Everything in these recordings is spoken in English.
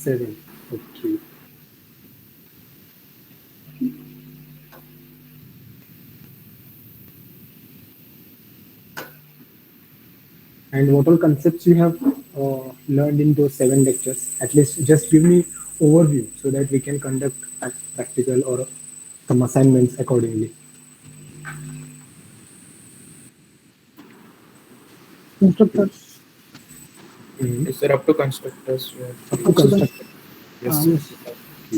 7. Okay. And what all concepts you have learned in those 7 lectures? At least just give me overview so that we can conduct a practical or some assignments accordingly. Constructors. Mhm. Yes, sir. Up to constructors. Up to So that, construct. Yes, sir. yes.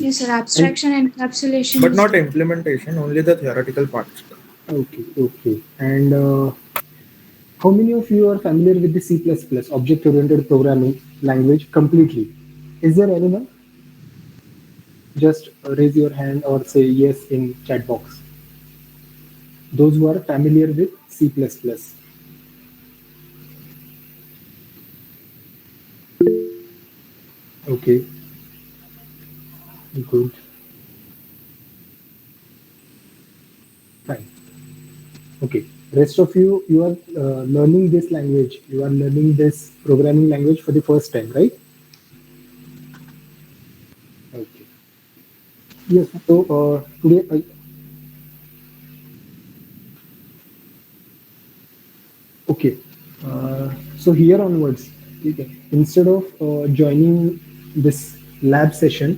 Yes, sir. And Abstraction and encapsulation. But is not done. implementation. Only the theoretical parts. okay, okay. And how many of you are familiar with the C++ object-oriented programming language completely? Is there anyone? Just raise your hand or say yes in chat box. Those who are familiar with C++. Okay, good, fine. Okay, rest of you, you are learning this language. You are learning this programming language for the first time, right? Okay. Yes. So today, okay. So here onwards, okay, instead of joining this lab session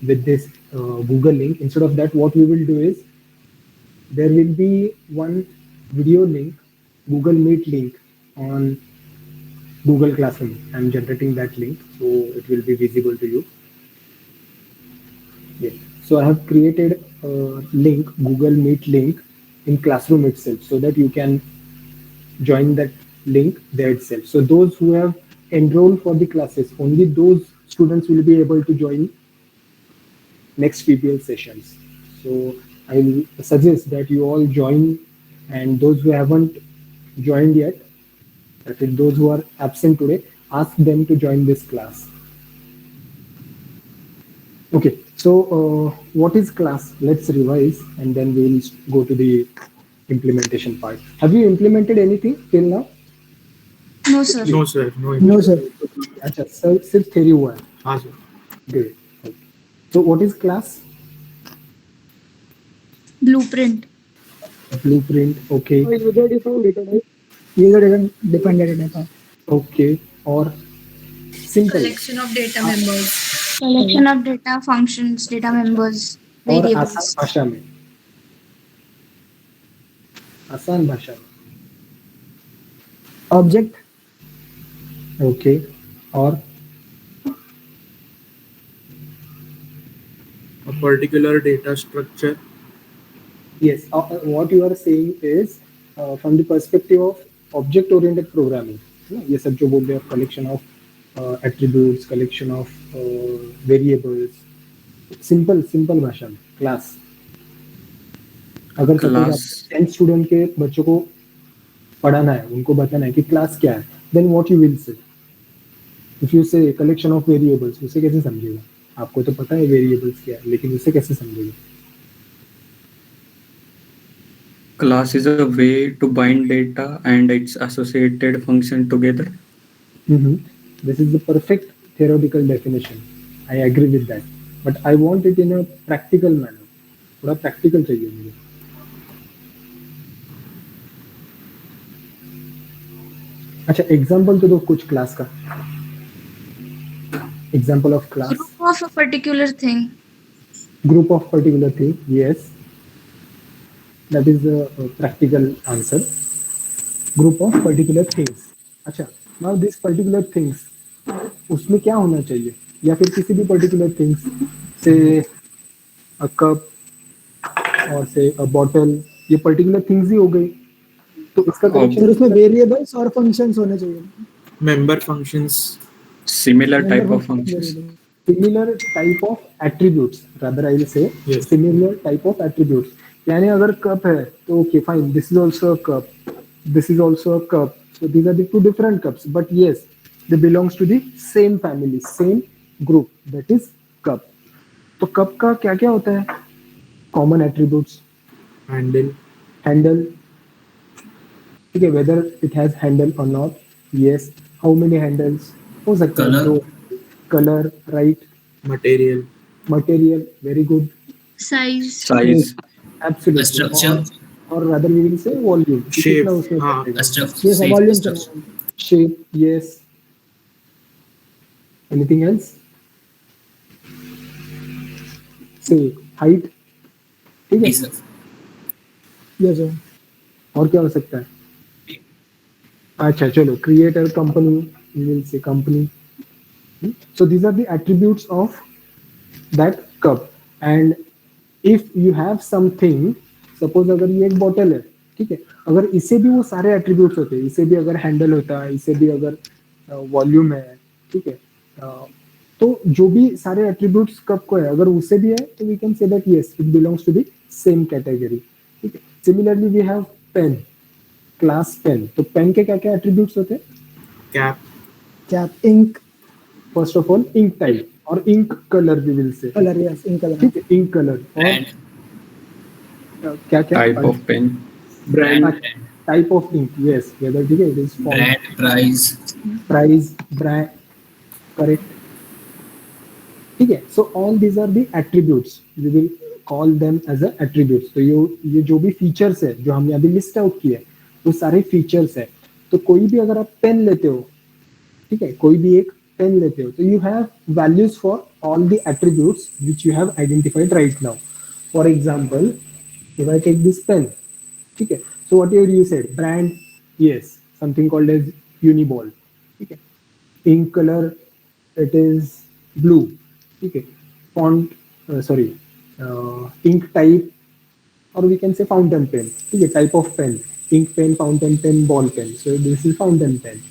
with this Google link, instead of that, what we will do is there will be one video link, Google Meet link on Google Classroom. I'm generating that link, so it will be visible to you. Yeah. So I have created a link, Google Meet link in Classroom itself, so that you can join that link there itself. So those who have enrolled for the classes, only those students will be able to join next PPL sessions. So I will suggest that you all join, and those who haven't joined yet, that is those who are absent today, ask them to join this class. Okay, so what is class? Let's revise and then we'll go to the implementation part. Have you implemented anything till now? No, sir. No, sir. No. No, sir. अच्छा सिर्फ theory हुआ है. हाँ, sir. Great. Okay. So what is class? Blueprint. Blueprint. Okay. User defined data type. User defined data type. Okay. Or simple. Collection of data members. Collection of data, functions, data members, और variables. आसान भाषा में. आसान भाषा में. Object. Okay. और A particular data structure. yes, what you are saying is from the perspective of object-oriented programming. ये सब जो बोल रहे हैं, collection of attributes, collection of variables. Simple भाषा में class. अगर suppose आप 10 स्टूडेंट के बच्चों को पढ़ाना है, उनको बताना है कि क्लास क्या है, then what you will say? If you say collection of variables, उसे कैसे समझेगा? आपको तो पता है variables क्या है, लेकिन उसे कैसे समझेगा? Class is a way to bind data and its associated function together. This is the perfect theoretical definition. I agree with that. But I want it in a practical manner. थोड़ा practical चाहिए मुझे. अच्छा example तो दो कुछ class का. Example of class. Group of a particular thing. Group of particular thing. Yes. That is a practical answer. Group of particular things. अच्छा. Now these particular things. उसमें क्या होना चाहिए? या फिर किसी भी particular things से a cup और से a bottle, ये particular things ही हो गई. तो इसका सर connection उसमें वेरिएबल्स और फंक्शंस होने चाहिए. Member functions. Similar type of functions. similar type of attributes, rather I will say Yes. similar type of attributes. यानी अगर cup है तो okay fine, this is also a cup, this is also a cup, so these are the two different cups, but yes, they belongs to the same family, same group, that is cup. तो cup का क्या क्या होता है? Common attributes. Handle. Handle. ठीक है, whether it has handle or not. Yes. How many handles? हो सकता है Color. तो color, right? material, very good. Size. size, Absolutely. A structure. Or rather we will say volume कि shape, कितना उसमें हाँ, बैठेगा. A structure. Yes, Say volume, sir. structure. Shape, yes. Anything else? Say height. ठीक है. Yes, sir. Yes, sir. और क्या हो सकता है? अच्छा चलो, create a company, we will say company. So these are the attributes of that cup. And if you have something, suppose अगर ये एक बॉटल है, ठीक है, अगर इसे भी वो सारे एट्रीब्यूट्स होते, इसे भी अगर हैंडल होता, इसे भी अगर वॉल्यूम है, ठीक है, तो जो भी सारे एट्रीब्यूट्स कप को है, अगर उसे भी है तो we can say that yes it belongs to the same category. ठीक है. Similarly we have pen, class pen. तो पेन के क्या क्या एट्रीब्यूट्स होते हैं? cap, Cap, ink, first of all ink type और ink colour we will say. color, yes, ink color. ठीक है, इंक कलर और Brand. क्या क्या type of pen, Brand. Type of ink. Yes, whether ठीक है it is Brand. Price. Price, brand, correct. ठीक है. So all these are the attributes, we will call them as a attributes. तो ये जो भी फीचर्स है जो हमने अभी लिस्ट आउट किए वो सारे फीचर्स है. तो कोई भी अगर आप पेन लेते हो, ठीक है, कोई भी एक पेन लेते हो, तो you have values for all the attributes which you have identified right now. For example, if I take this pen, ठीक है, so what you said brand, yes, something called as uniball. ठीक है. ink color, it is blue. ठीक है. font, sorry, ink type, or we can say fountain pen. ठीक है, type of pen, ink pen, fountain pen, ball pen. So this is fountain pen.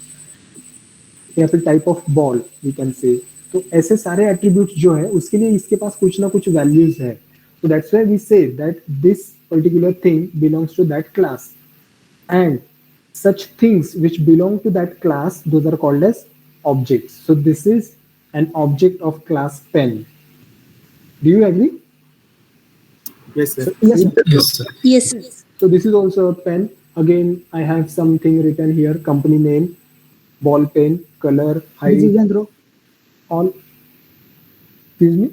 या फिर type of ball we can say. तो ऐसे सारे attributes जो है उसके लिए इसके पास कुछ ना कुछ वैल्यूज है. So that's why we say that this particular thing belongs to that class, and such things which belong to that class, those are called as objects. So this is an object of class pen. Do you agree? yes sir. Yes, sir. Yes, sir. Yes. So this is also a pen. Again, I have something written here: company name, ball pen, color, height, Use and throw. all. Excuse me.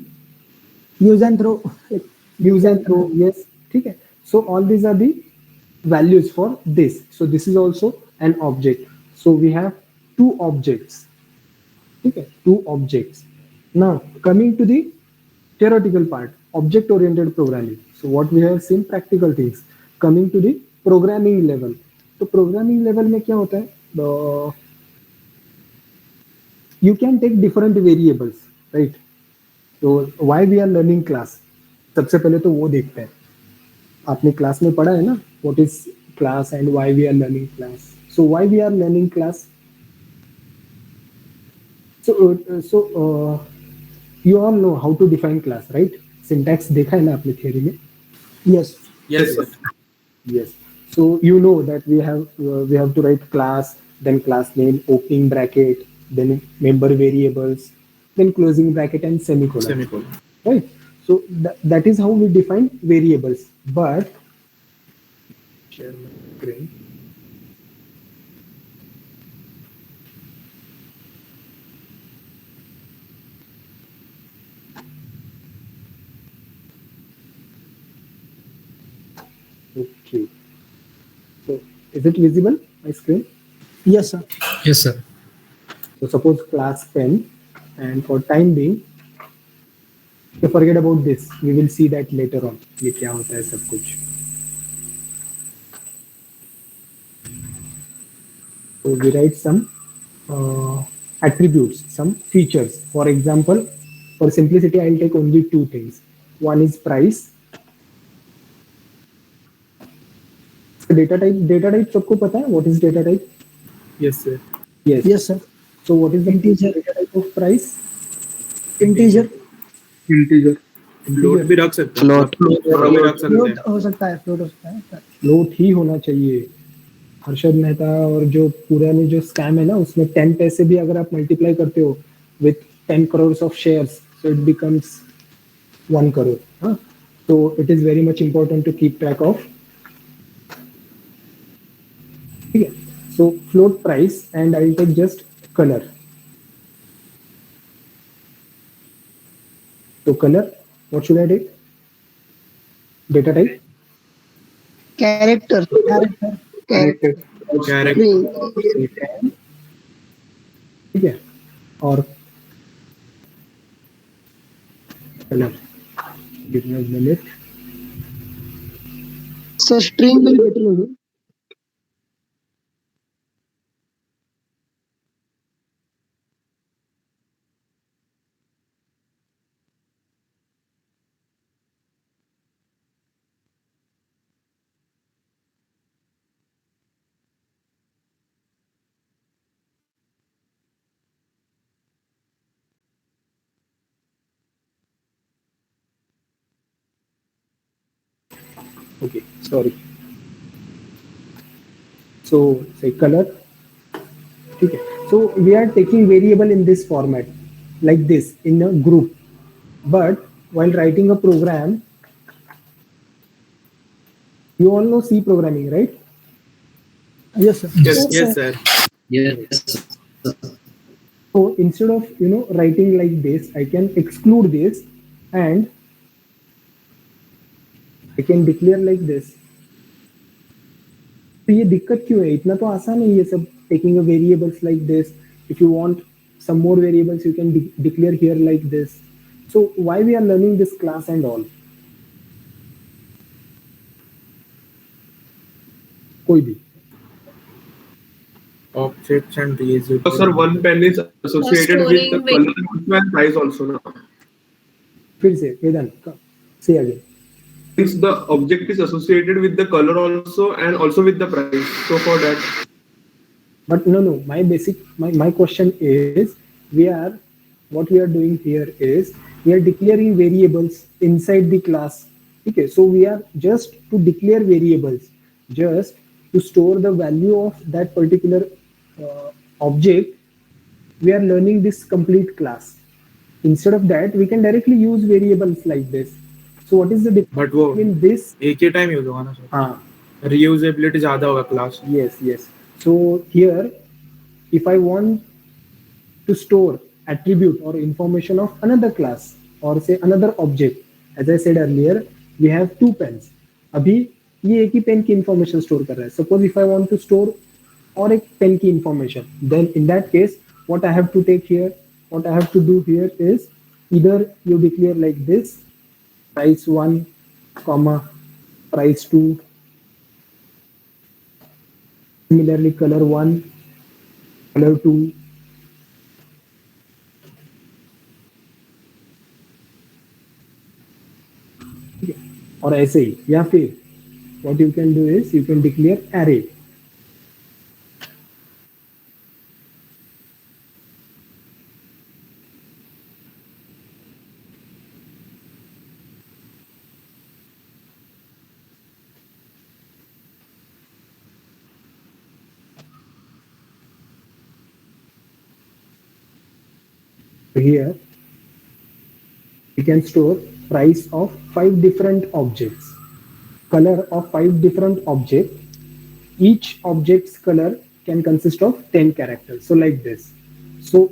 Use and throw. Like, Use and throw, yes. ठीक है. So all these are the values for this. So this is also an object. So we have two objects. ठीक है, two objects. Now coming to the theoretical part, object oriented programming. So what we have seen practical things. Coming to the programming level. तो programming level में क्या होता है? You can take different variables, right? So why we are learning class? सबसे पहले तो वो देखते हैं. आपने क्लास में पढ़ा है ना, what is class and why we are learning class. So why we are learning class? So you all know how to define class, right? Syntax देखा है ना आपने theory में? yes. yes sir. Yes. So you know that we have to write class, then class name, opening bracket, then member variables, then closing bracket and semicolon. Semicolon. Right. So that is how we define variables. But share my screen. Okay. So is it visible, my screen? Yes, sir. Yes, sir. So suppose class pen, and for time being, forget about this. We will see that later on. ये क्या होता है सब कुछ. So we write some attributes, some features. For example, for simplicity, I'll take only two things. One is price. So data type सबको पता है? What is data type? yes sir. Yes. Yes, sir. So what is the Integer. data type of price? Integer. Integer. float भी रख सकते हैं. Float. float भी रख सकते Float हैं. हो सकता है. Float हो सकता है. फ्लोट ही होना चाहिए. हर्षद मेहता और जो पुराने जो स्कैम है ना, उसमें 10 पैसे भी अगर आप मल्टीप्लाई करते हो with 10 crores of shares, so it becomes 1 crore. हाँ, तो it is very much important to keep track of. ठीक है. So float price and I take just colour. So color, what should I take? Data type? Character. Character. Character. ठीक है, और colour, give me a minute. So string will better होगा. Okay, sorry. So say color. Okay. So we are taking variable in this format, like this, in a group. But while writing a program, you all know C programming, right? Yes, sir. Yes, sir. Yes. So instead of writing like this, I can exclude this and I can declare like this. तो ये दिक्कत क्यों है? इतना तो आसान है ये सब, taking a variables like this. If you want some more variables, you can declare here like this. So why we are learning this class and all? कोई भी. Objects and reusable. So, sir, one pen is associated with the color and price also, no? फिर से वेदांत, say again. Since the object is associated with the color also and also with the price. So for that. But no, my question is, what we are doing here is we are declaring variables inside the class. Okay, so we are just to declare variables, just to store the value of that particular object. We are learning this complete class. Instead of that, we can directly use variables like this. So what is the difference But वो between this? एक ही time use होगा ना sir. हाँ. Reusability ज़्यादा होगा class. Yes. So here, if I want to store attribute or information of another class or say another object, as I said earlier, we have two pens. अभी ये एक ही pen की information store कर रहा है. Suppose if I want to store और एक pen की information, then in that case, what I have to take here, what I have to do here is either you declare like this, price 1, price 2, similarly color 1, color 2, और ऐसे ही. या फिर what you can do is you can declare array. Here we can store price of 5 different objects, color of 5 different objects. Each object's color can consist of 10 characters. So like this. So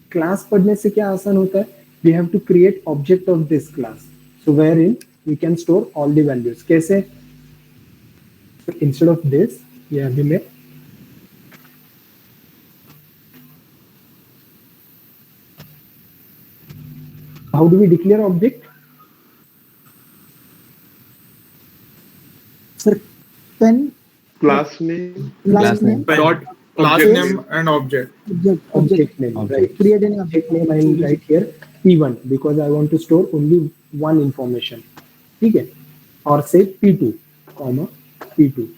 class पढ़ने से क्या आसान होता है? We have to create object of this class. So wherein we can store all the values. कैसे? So instead of this, ये अभी मैं how do we declare object? Sir, pen. Class name. Class name. Dot Class object. name and object. Object name. Right. Create an Object name I will write here P1 because I want to store only one information. ठीक है? Or say P2, comma P2.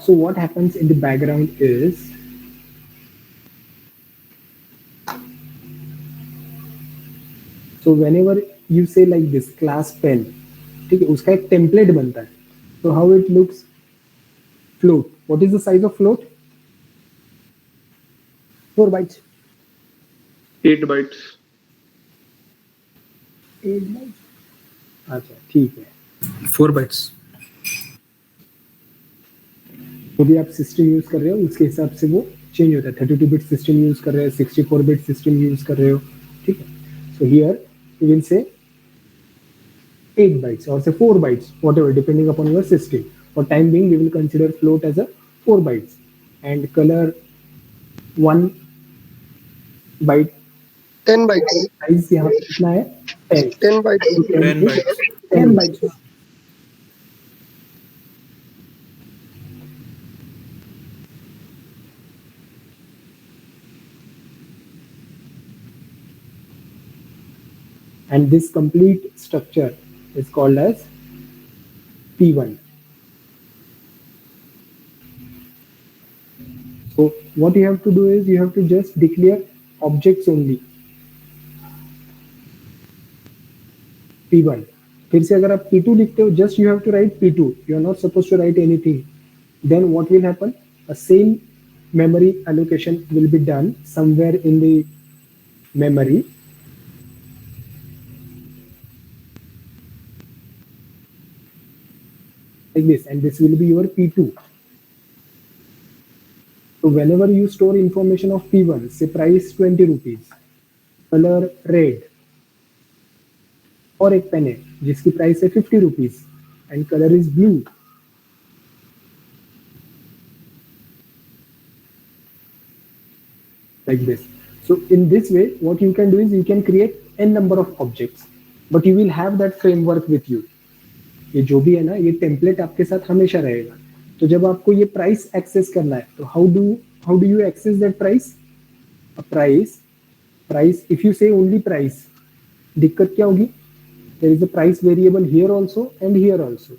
So what happens in the background is so whenever you say like this class pen, ठीक है, उसका एक template बनता है. So how it looks? Float. What is the size of float? 4 bytes. 8 bytes. 8 bytes. अच्छा ठीक है. 4 bytes. तो भी आप सिस्टम यूज कर रहे हो उसके हिसाब से वो चेंज होता है. 32 बिट सिस्टम यूज कर रहे हो, 64 बिट सिस्टम यूज कर रहे हो, ठीक है. So here you will say 8 bytes or say 4 bytes, whatever, depending upon your system. For time being, we will consider float as a 4 bytes and color 1 byte 10 bytes. size यहाँ पे कितना है 10. 10 bytes. 10 bytes. 10 bytes. And this complete structure is called as P1. So what you have to do is you have to just declare objects only. P1. फिर से अगर आप P2 लिखते हो, just you have to write P2. You are not supposed to write anything. Then what will happen? A same memory allocation will be done somewhere in the memory. Like this, and this will be your P2. So whenever you store information of P1, say price 20 rupees, color red, और एक pen है जिसकी price है 50 rupees and color is blue. Like this. So in this way, what you can do is you can create n number of objects, but you will have that framework with you. ये जो भी है ना, ये template आपके साथ हमेशा रहेगा. तो जब आपको ये प्राइस एक्सेस करना है, तो how do you access that price? Price if you say only price, दिक्कत क्या होगी? There is a price variable here also and here also.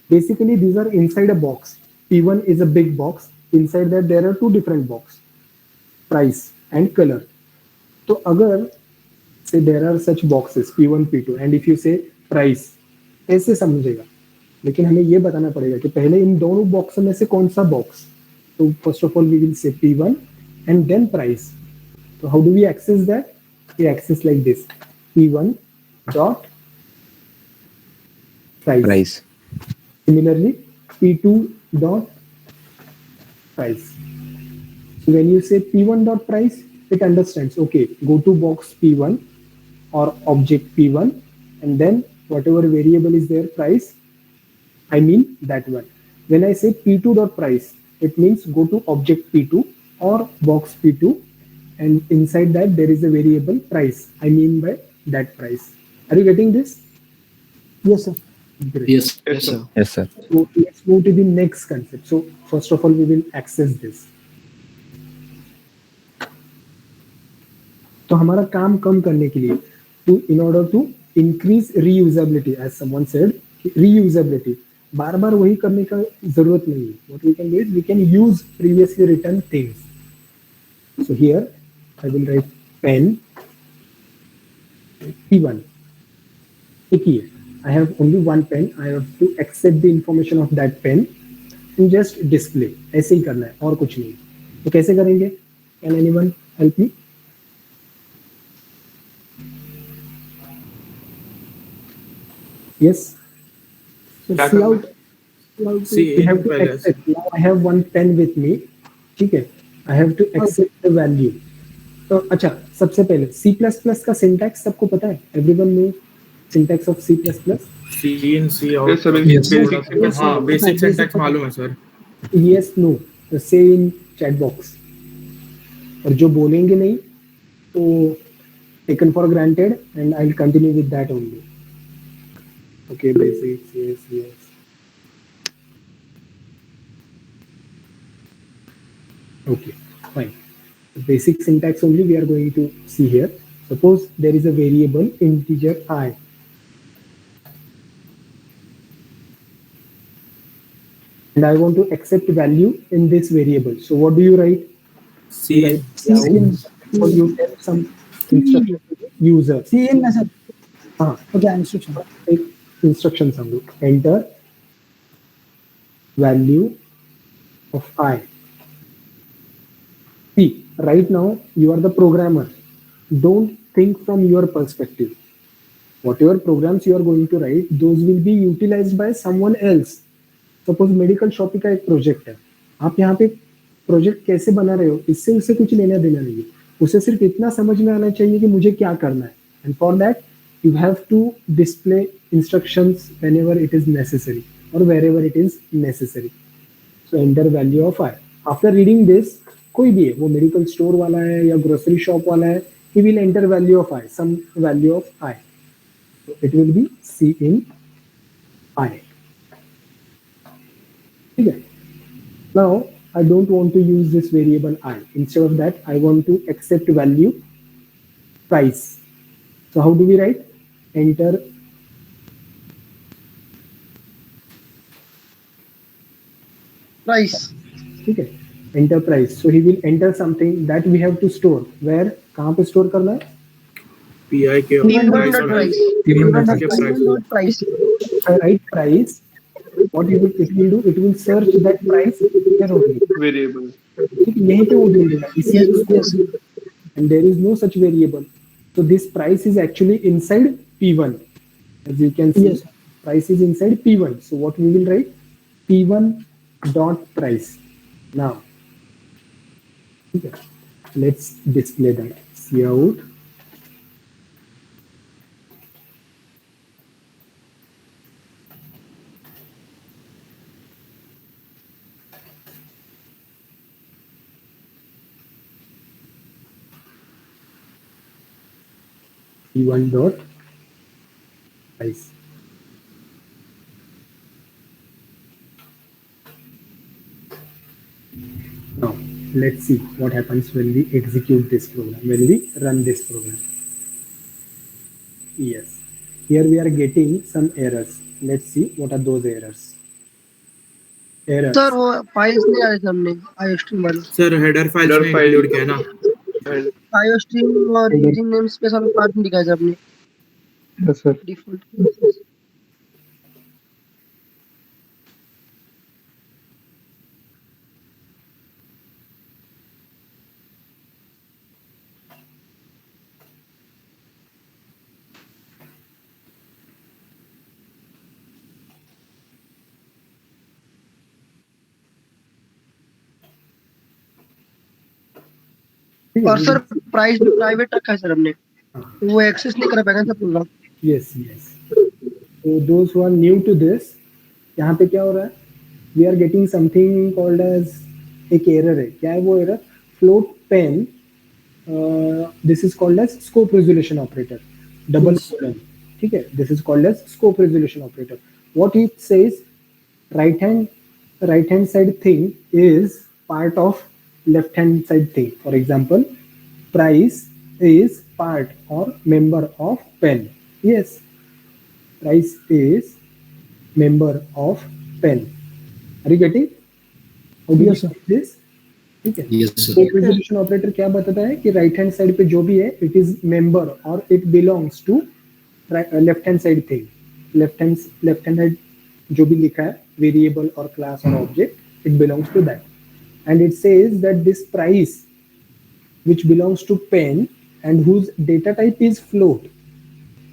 Basically, these are inside a box. P1 is a big box. Inside that, there are two different boxes, price and color. So, अगर say there are such boxes P1, P2, and if you say price, ऐसे समझेगा. लेकिन हमें ये बताना पड़ेगा कि पहले इन दोनों बॉक्स में से कौन सा बॉक्स. तो first of all, we will say P1 and then price. So, how do we access that? We access like this: P1 dot price. Similarly, P2 dot price. So when you say P1 dot price, it understands, okay, go to box P1 or object P1, and then whatever variable is there, price, I mean that one. When I say P2 dot price, it means go to object P2 or box P2, and inside that there is a variable price. I mean by that price. Are you getting this? Yes, sir. Great. Yes. Yes, sir. Yes, sir. So let's move to the next concept. So first of all, we will access this. तो हमारा काम कम करने के लिए, in order to increase reusability, as someone said, reusability, बार बार वही करने का जरूरत नहीं है. What we can do is we can use previously written things. So here I will write pen P1. एक ही है. I have only one pen. I have to accept the information of that pen and just display. ऐसे ही करना है और कुछ नहीं. तो कैसे करेंगे? Can anyone help me? Yes. So क्या see करना out. See We have to पहले accept. Now I have one pen with me. ठीक है. I have to accept the value. तो अच्छा, सबसे पहले C++ का syntax सबको पता है? Everyone know syntax of C++? C in C out. Yes, sir. Yes, sir. Basic. हाँ, basic syntax मालूम है सर. Yes, no. तो say in chat box. और जो बोलेंगे नहीं तो taken for granted, and I'll continue with that only. Okay, basics. Yes. Okay, fine. The basic syntax only we are going to see here. Suppose there is a variable integer I. And I want to accept value in this variable. So what do you write? C. Down, or you tell some instruction to the user. C in sir. हाँ, Okay, instruction. एक instruction समझो. Enter value of I. See, right now you are the programmer. Don't think from your perspective. Whatever programs you are going to write, those will be utilized by someone else. Suppose medical shopping का एक project है. आप यहाँ पे project कैसे बना रहे हो, इससे उसे कुछ लेना देना नहीं है. उसे सिर्फ इतना समझ में आना चाहिए कि मुझे क्या करना है. And for that you have to display instructions whenever it is necessary or wherever it is necessary. So enter value of I. After reading this, कोई भी है, वो मेडिकल स्टोर वाला है या ग्रोसरी शॉप वाला है, he will enter value of I, some value of I. So it will be C in I. ठीक है. Now I don't want to use this variable I. Instead of that, I want to accept value price. So how do we write? Enter price. ठीक है. Enter price. So he will enter something that we have to store. Where? कहाँ पे store करना है? PI के P1 price dot और price. P1 के P1 price. dot price. I write price. What it will do? It will search that price here only. Variable. ठीक है, यहीं पे वो ढूंढेगा. इसलिए Yes, उसको yes. and there is no such variable. So this price is actually inside P1. As you can see, Yes. price is inside P1. So what we will write? P1 dot price. Now, okay, let's display that. Cout P1 dot price. Now, let's see what happens when we execute this program, when we run this program. Yes, here we are getting some errors. Let's see what are those errors. Errors. Sir वो files नहीं आए सामने iostream वाले. Sir header files Header में file. Include किया ना. And iostream और Header. using namespace वाला पार्ट नहीं दिखाया आपने. Yes, sir. डिफॉल्ट. और सर प्राइस भी प्राइवेट रखा है सर हमने. वो एक्सेस नहीं कर पाएगा सर पूरा. Yes, yes. So those who are new to this, यहाँ पे क्या हो रहा है? We are getting something called as एक error है. क्या है वो error? Float pen. This is called as scope resolution operator. Double colon. ठीक है? This is called as scope resolution operator. What it says? Right hand side thing is part of left hand side thing. For example, price is part or member of pen. Yes, price is member of pen. Are you getting? How do you say this? ठीक है. Yes, sir. Scope resolution operator क्या बताता है कि right hand side पे जो भी है, it is member or it belongs to left hand side thing. Left hand side जो भी लिखा है variable or class or object, it belongs to that. And it says that this price which belongs to pen and whose data type is float,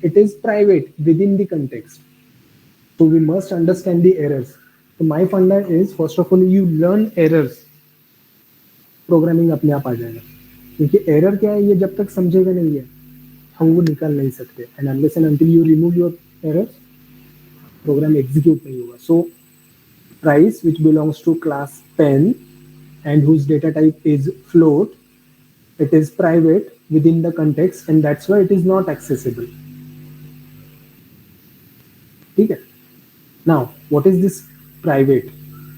it is private within the context. So we must understand the errors. So my funda is, first of all, you learn errors. Programming अपने आप आ जाएगा, क्योंकि error क्या है ये जब तक समझेगा नहीं है हम वो निकाल नहीं सकते. And unless and until you remove your errors, program execute नहीं होगा. So price which belongs to class pen and whose data type is float, it is private within the context and that's why it is not accessible. ठीक है. Now, what is this private?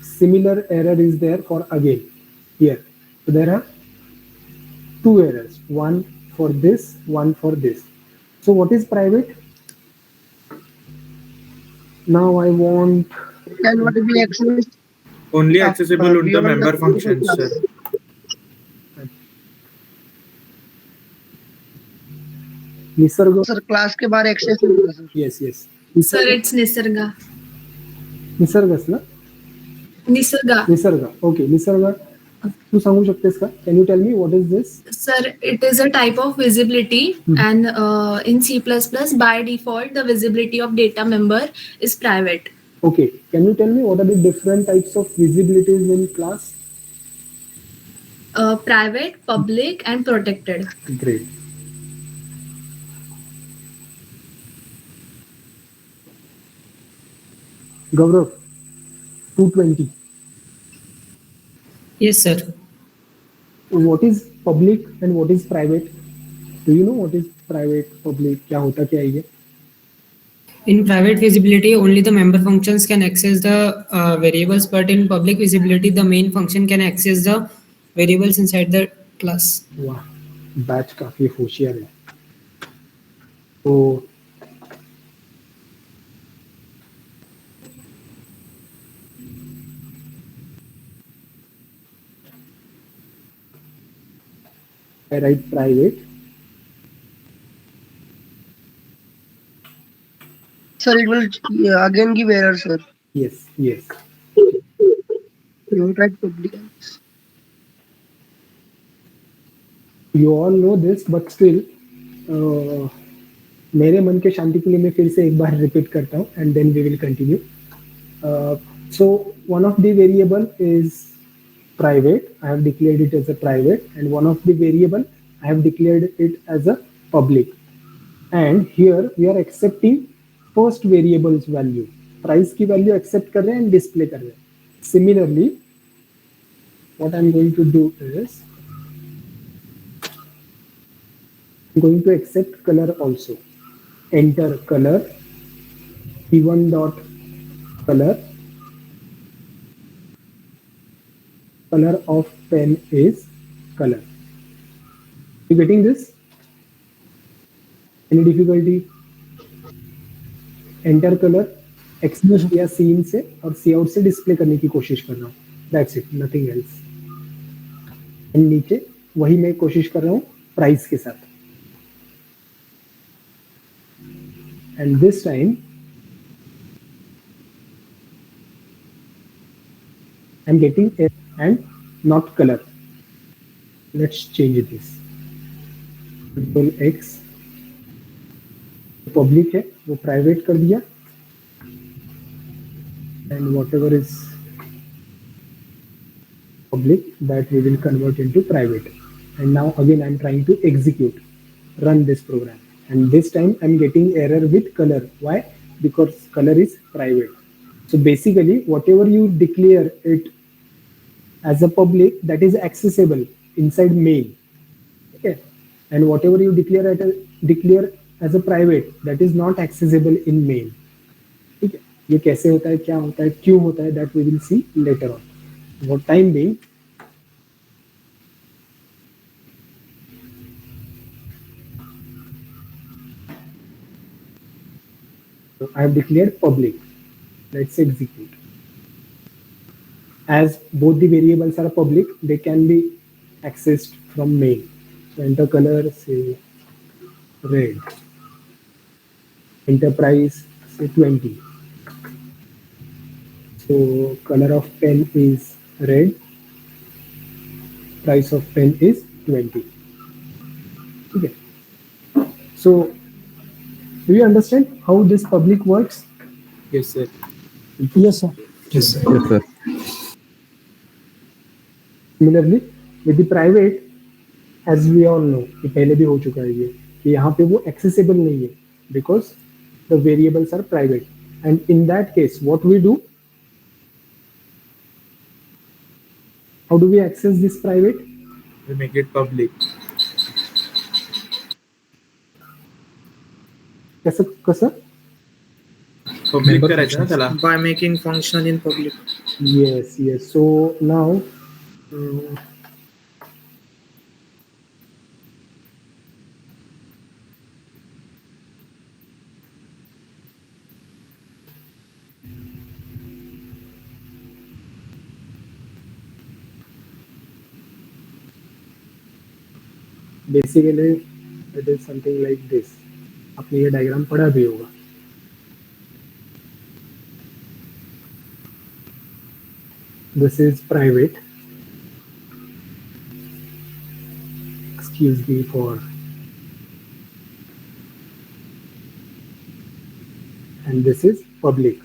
Similar error is there for again here. So there are two errors, one for this, one for this. So what is private? Now I want cannot be accessed. Only accessible on the beyond member the functions, sir. Nisarga. Sir class के बाहर access नहीं होगा sir. Yes, yes. Sir, it's Nisarga. निसर्गच ना? Nisarga. Nisarga. Okay, Nisarga. तू सांगू शकतेस का? Can you tell me what is this? Sir, it is a type of visibility, and in C++, by default, the visibility of data member is private. Okay, can you tell me what are the different types of visibilities in class? Private, public, and protected. Great. Gaurav, 220. Yes, sir. What is public and what is private? Do you know what is private, public? क्या होता क्या है ये? In private visibility, only the member functions can access the variables, but in public visibility, the main function can access the variables inside the class. वाह, batch काफी होशियार है. तो I write private. Sir, it will again give error, sir. Yes, yes. You will write public. You all know this, but still, मेरे मन के शांति के लिए मैं फिर से एक बार रिपीट करता हूँ, and then we will continue. So one of the variable is private. I have declared it as a private, and one of the variable I have declared it as a public. And here we are accepting first variable's value. Price की value accept कर रहे हैं and display कर रहे हैं. Similarly, what I'm going to do is I'm going to accept color also. Enter color, p1 dot color. Color of pen is color. You getting this? Any difficulty? Enter color, expose किया scene से और सी out से display करने की कोशिश कर रहा हूँ. That's it, nothing else. And नीचे वही मैं कोशिश कर रहा हूँ प्राइस के साथ. And this time I am getting and not color. Let's change this. Control X. Public है वो private कर दिया, and whatever is public that we will convert into private. And now again I'm trying to execute, run this program, and this time I'm getting error with color. Why? Because color is private. So basically whatever you declare it as a public, that is accessible inside main. Okay, and whatever you declare as a private, that is not accessible in main. ठीक है, ये कैसे होता है, क्या होता है, क्यों होता है, that we will see later on. For time being, so I have declared public. Let's execute. As both the variables are public, they can be accessed from main. So enter color, say red. Enter price, say 20. So color of pen is red. Price of pen is 20. Okay. So do you understand how this public works? Yes, sir. Yes, sir. Yes, sir. Yes, sir. Similarly, with the private, as we all know, कि पहले भी हो चुका है ये, कि यहाँ पे वो accessible नहीं है, because the variables are private. And in that case, what we do? How do we access this private? We make it public. कसं? Public करायचं ना त्याला. By making functional in public. Yes, yes. So now, basically it is something like this. आपने ये diagram पढ़ा भी होगा. This is private. Excuse me for. And this is public.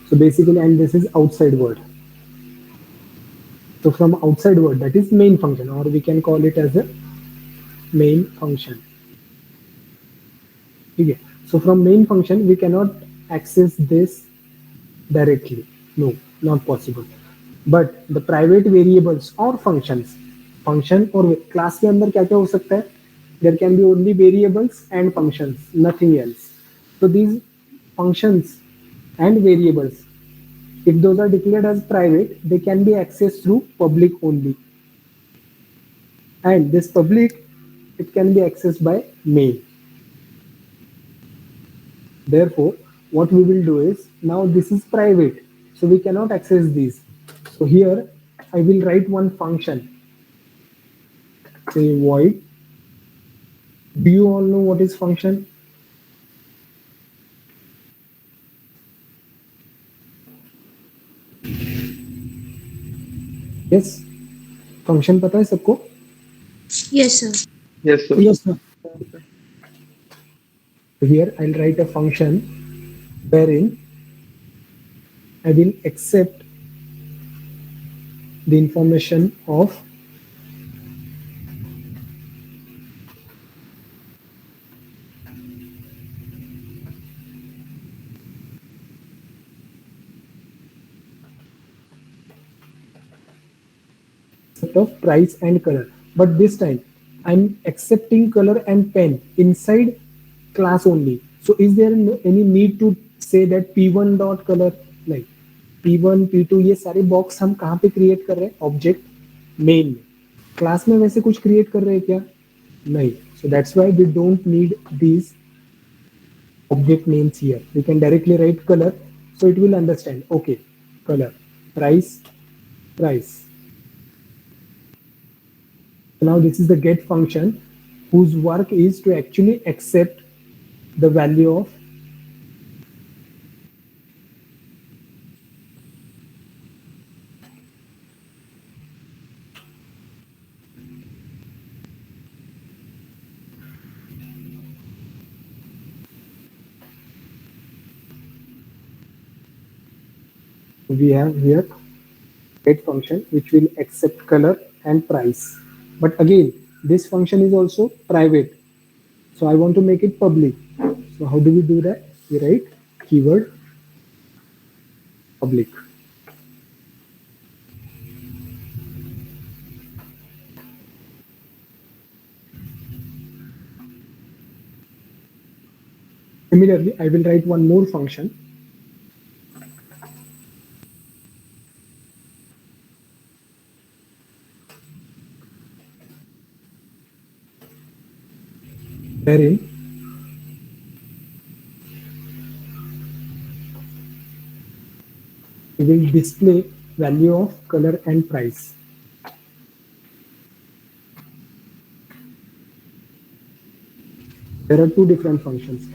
So basically, and this is outside word. So from outside word, that is main function, or we can call it as a main function. Okay. So from main function, we cannot access this directly. No, not possible. But the private variables or functions, function और class के अंदर क्या क्या हो सकता है? There can be only variables and functions, nothing else. So these functions and variables, if those are declared as private, they can be accessed through public only. And this public, it can be accessed by main. Therefore, what we will do is, now this is private, so we cannot access these. So here, I will write one function. Say void. Do you all know what is function? Yes. Function पता है सबको? Yes, sir. Yes, sir. Yes, sir. Here I'll write a function wherein I will accept the information of price and color, but this time I'm accepting color and pen inside class only. So is there any need to say that p1 dot color, like p1 p2 ये सारे box हम कहाँ पे create कर रहे हैं? Object main में. Class में वैसे कुछ क्रिएट कर रहे हैं क्या? नहीं. So that's why we don't need these object names here. We can directly write color, so it will understand. Okay, color, price, price. Now this is the get function whose work is to actually accept the value of we have here get function which will accept color and price. But again, this function is also private. So I want to make it public. So how do we do that? We write keyword public. Similarly, I will write one more function. Wherein we will display value of color and price. There are two different functions.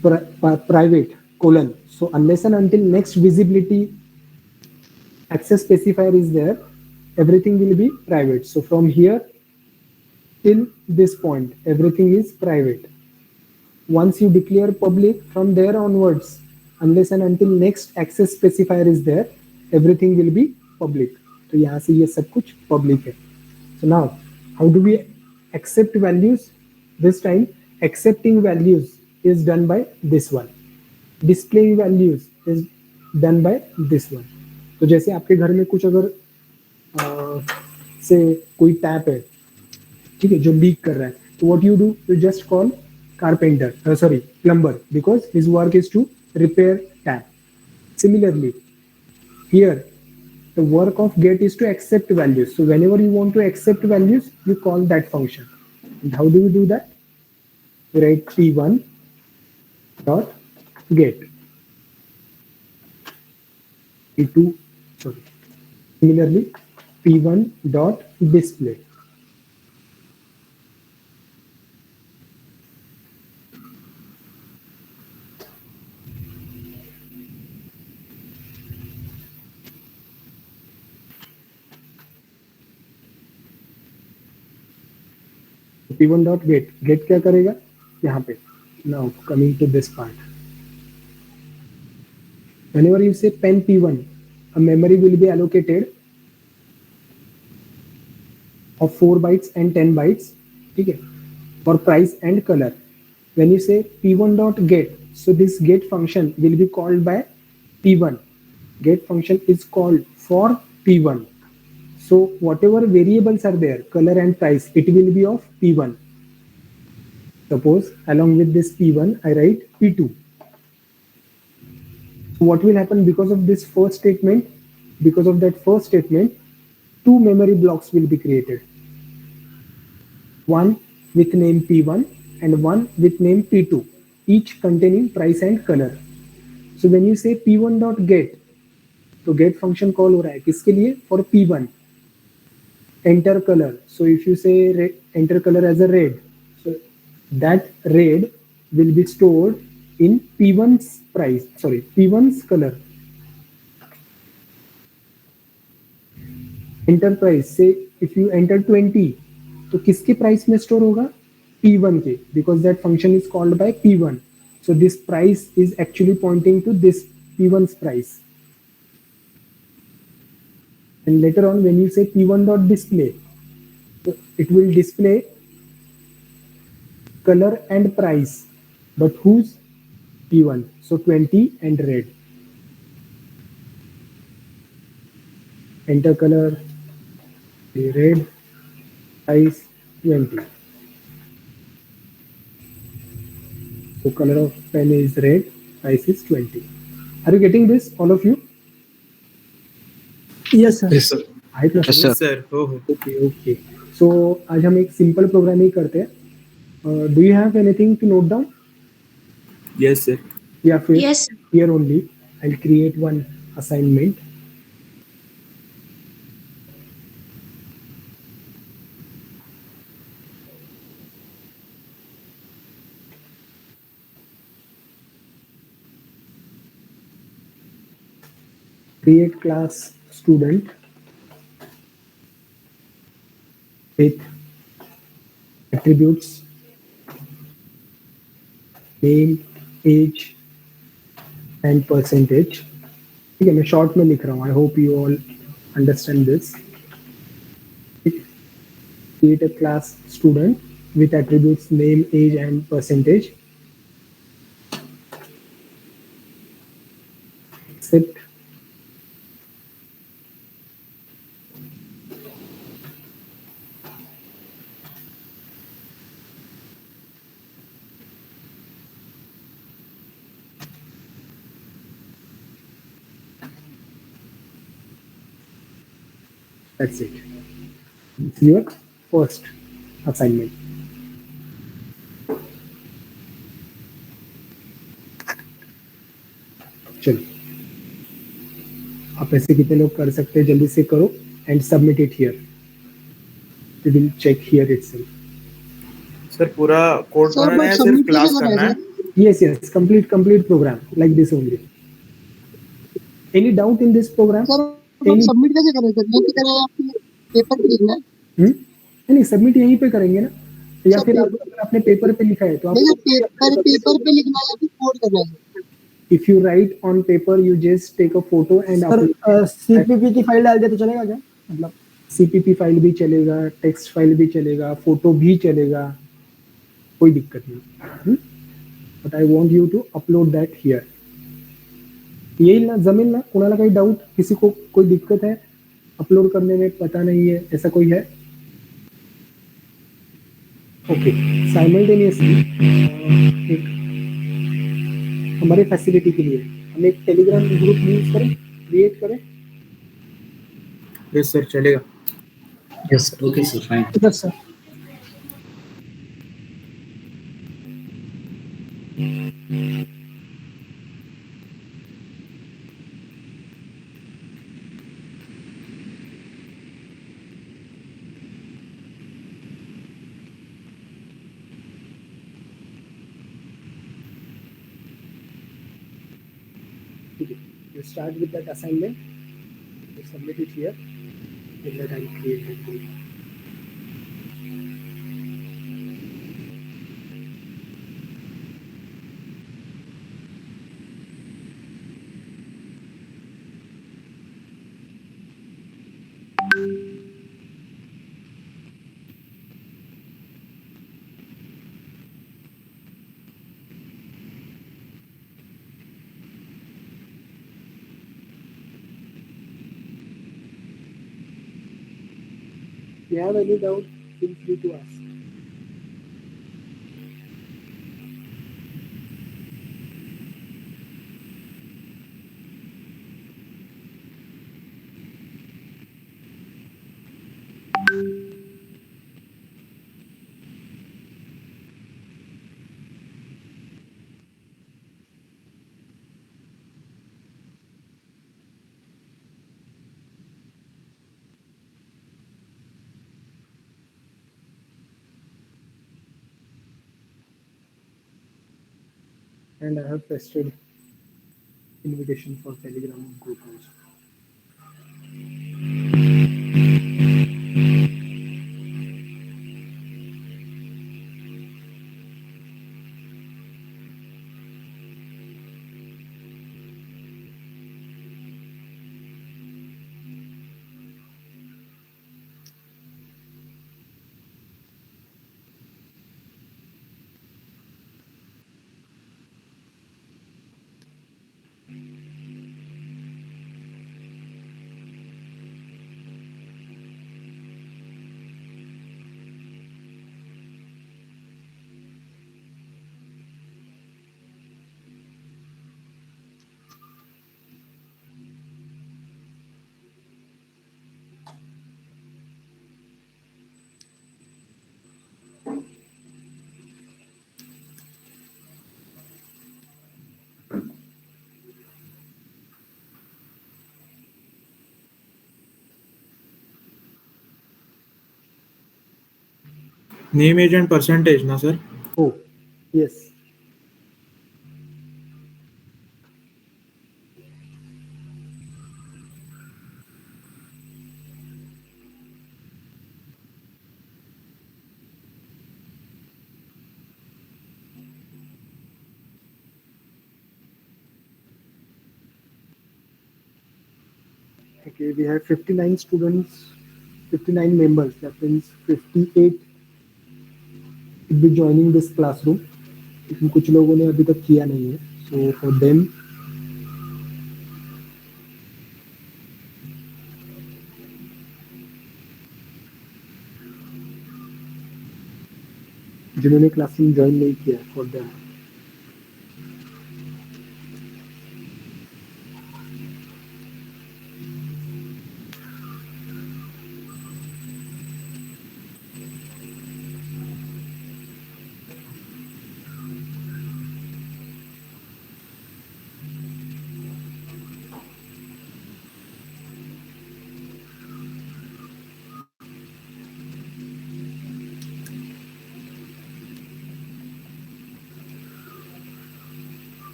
Private colon. So unless and until next visibility access specifier is there, everything will be private. So from here till this point, everything is private. Once you declare public, from there onwards, unless and until next access specifier is there, everything will be public. तो यहाँ से ये सब कुछ public है. So now, how do we accept values? This time, accepting values is done by this one. Displaying values is done by this one. तो जैसे आपके घर में कुछ अगर से कोई टैप है, ठीक है, जो लीक कर रहा है, तो what you do? You just call carpenter, plumber, because his work is to repair tap. Similarly, here the work of get is to accept values. So whenever you want to accept values, you call that function. And how do we do that? We write p1 dot get, p2, similarly p1 dot display. p1 dot get क्या करेगा यहाँ पे? Now coming to this part, whenever you say pen p1, a memory will be allocated of 4 bytes and 10 bytes, ठीक है, for price and color. When you say p1 dot get, so this get function will be called by p1. Get function is called for p1. So whatever variables are there, color and price, it will be of p1. Suppose along with this p1, I write p2. So what will happen because of this first statement? Because of that first statement, two memory blocks will be created. One with name p1 and one with name p2, each containing price and color. So when you say p1 dot get, तो get function call हो रहा है किसके लिए? For p1. Enter color. So if you say enter color as a red, so that red will be stored in p1's price. Sorry, p1's color. Enter price. Say if you enter 20, तो किसके price में store होगा? p1 के, because that function is called by p1. So this price is actually pointing to this p1's price. And later on, when you say p1 dot display, so it will display color and price, but whose? p1. So 20 and red. Enter color, red, price 20. So color of pen is red, price is 20. Are you getting this, all of you? Yes, sir. Yes, sir. Hi, class. Yes, sir. हो हो. Okay, okay. So आज हम एक simple programming करते हैं. Do you have anything to note down? Yes, sir. या फिर Yes. here only I'll create one assignment. Create class student with attributes name, age and percentage. ठीक है, मैं शॉर्ट में लिख रहा हूँ. I hope you all understand this. Create a class student with attributes name, age and percentage. Except that's it. It's your first assignment. चलो, आप ऐसे कितने लोग कर सकते हैं? जल्दी से करो and submit it here. We will check here itself. Sir पूरा कोड Sir, बनाना but है, सिर्फ submit क्लास कैसे करना करना है. Yes, yes, complete program like this only. Any doubt in this program? Sir Any? Submit कैसे करें sir? ये करें आपने पेपर पे लिखना है? नहीं, सबमिट यहीं पे करेंगे ना, या सर, फिर आप अगर आपने पेपर पे लिखा है तो नहीं आप सर, पेपर पे लिखना है या फिर कोड करना है? if you write on paper you just take a photo and sir upload. CPP की फाइल डाल दे तो चलेगा क्या? मतलब CPP फाइल भी चलेगा, टेक्स्ट फाइल भी चलेगा, फोटो भी चलेगा, कोई दिक्कत नहीं. But I want you to upload that here. येईल ना, जमेल ना? कोणाला काही डाउट? किसी को कोई दिक्कत है अपलोड करने में? पता नहीं है, ऐसा कोई है? ओके, साइमल्टेनियसली एक हमारे फैसिलिटी के लिए हम एक टेलीग्राम ग्रुप यूज करें, क्रिएट करें. यस सर, चलेगा. Yes, sir. Okay, sir. Fine. इधर sir You start with that assignment, you submit it here, and that I'll create it for you. If you have any doubt, feel free to ask. And I have pasted invitation for Telegram group also. Name, age, and percentage, na sir? Oh, yes. Okay, we have 59 students, 59 members. That means 58 will be joining this classroom. लेकिन कुछ लोगों ने अभी तक किया नहीं है. So for them, जिन्होंने क्लासरूम ज्वाइन नहीं किया, for them.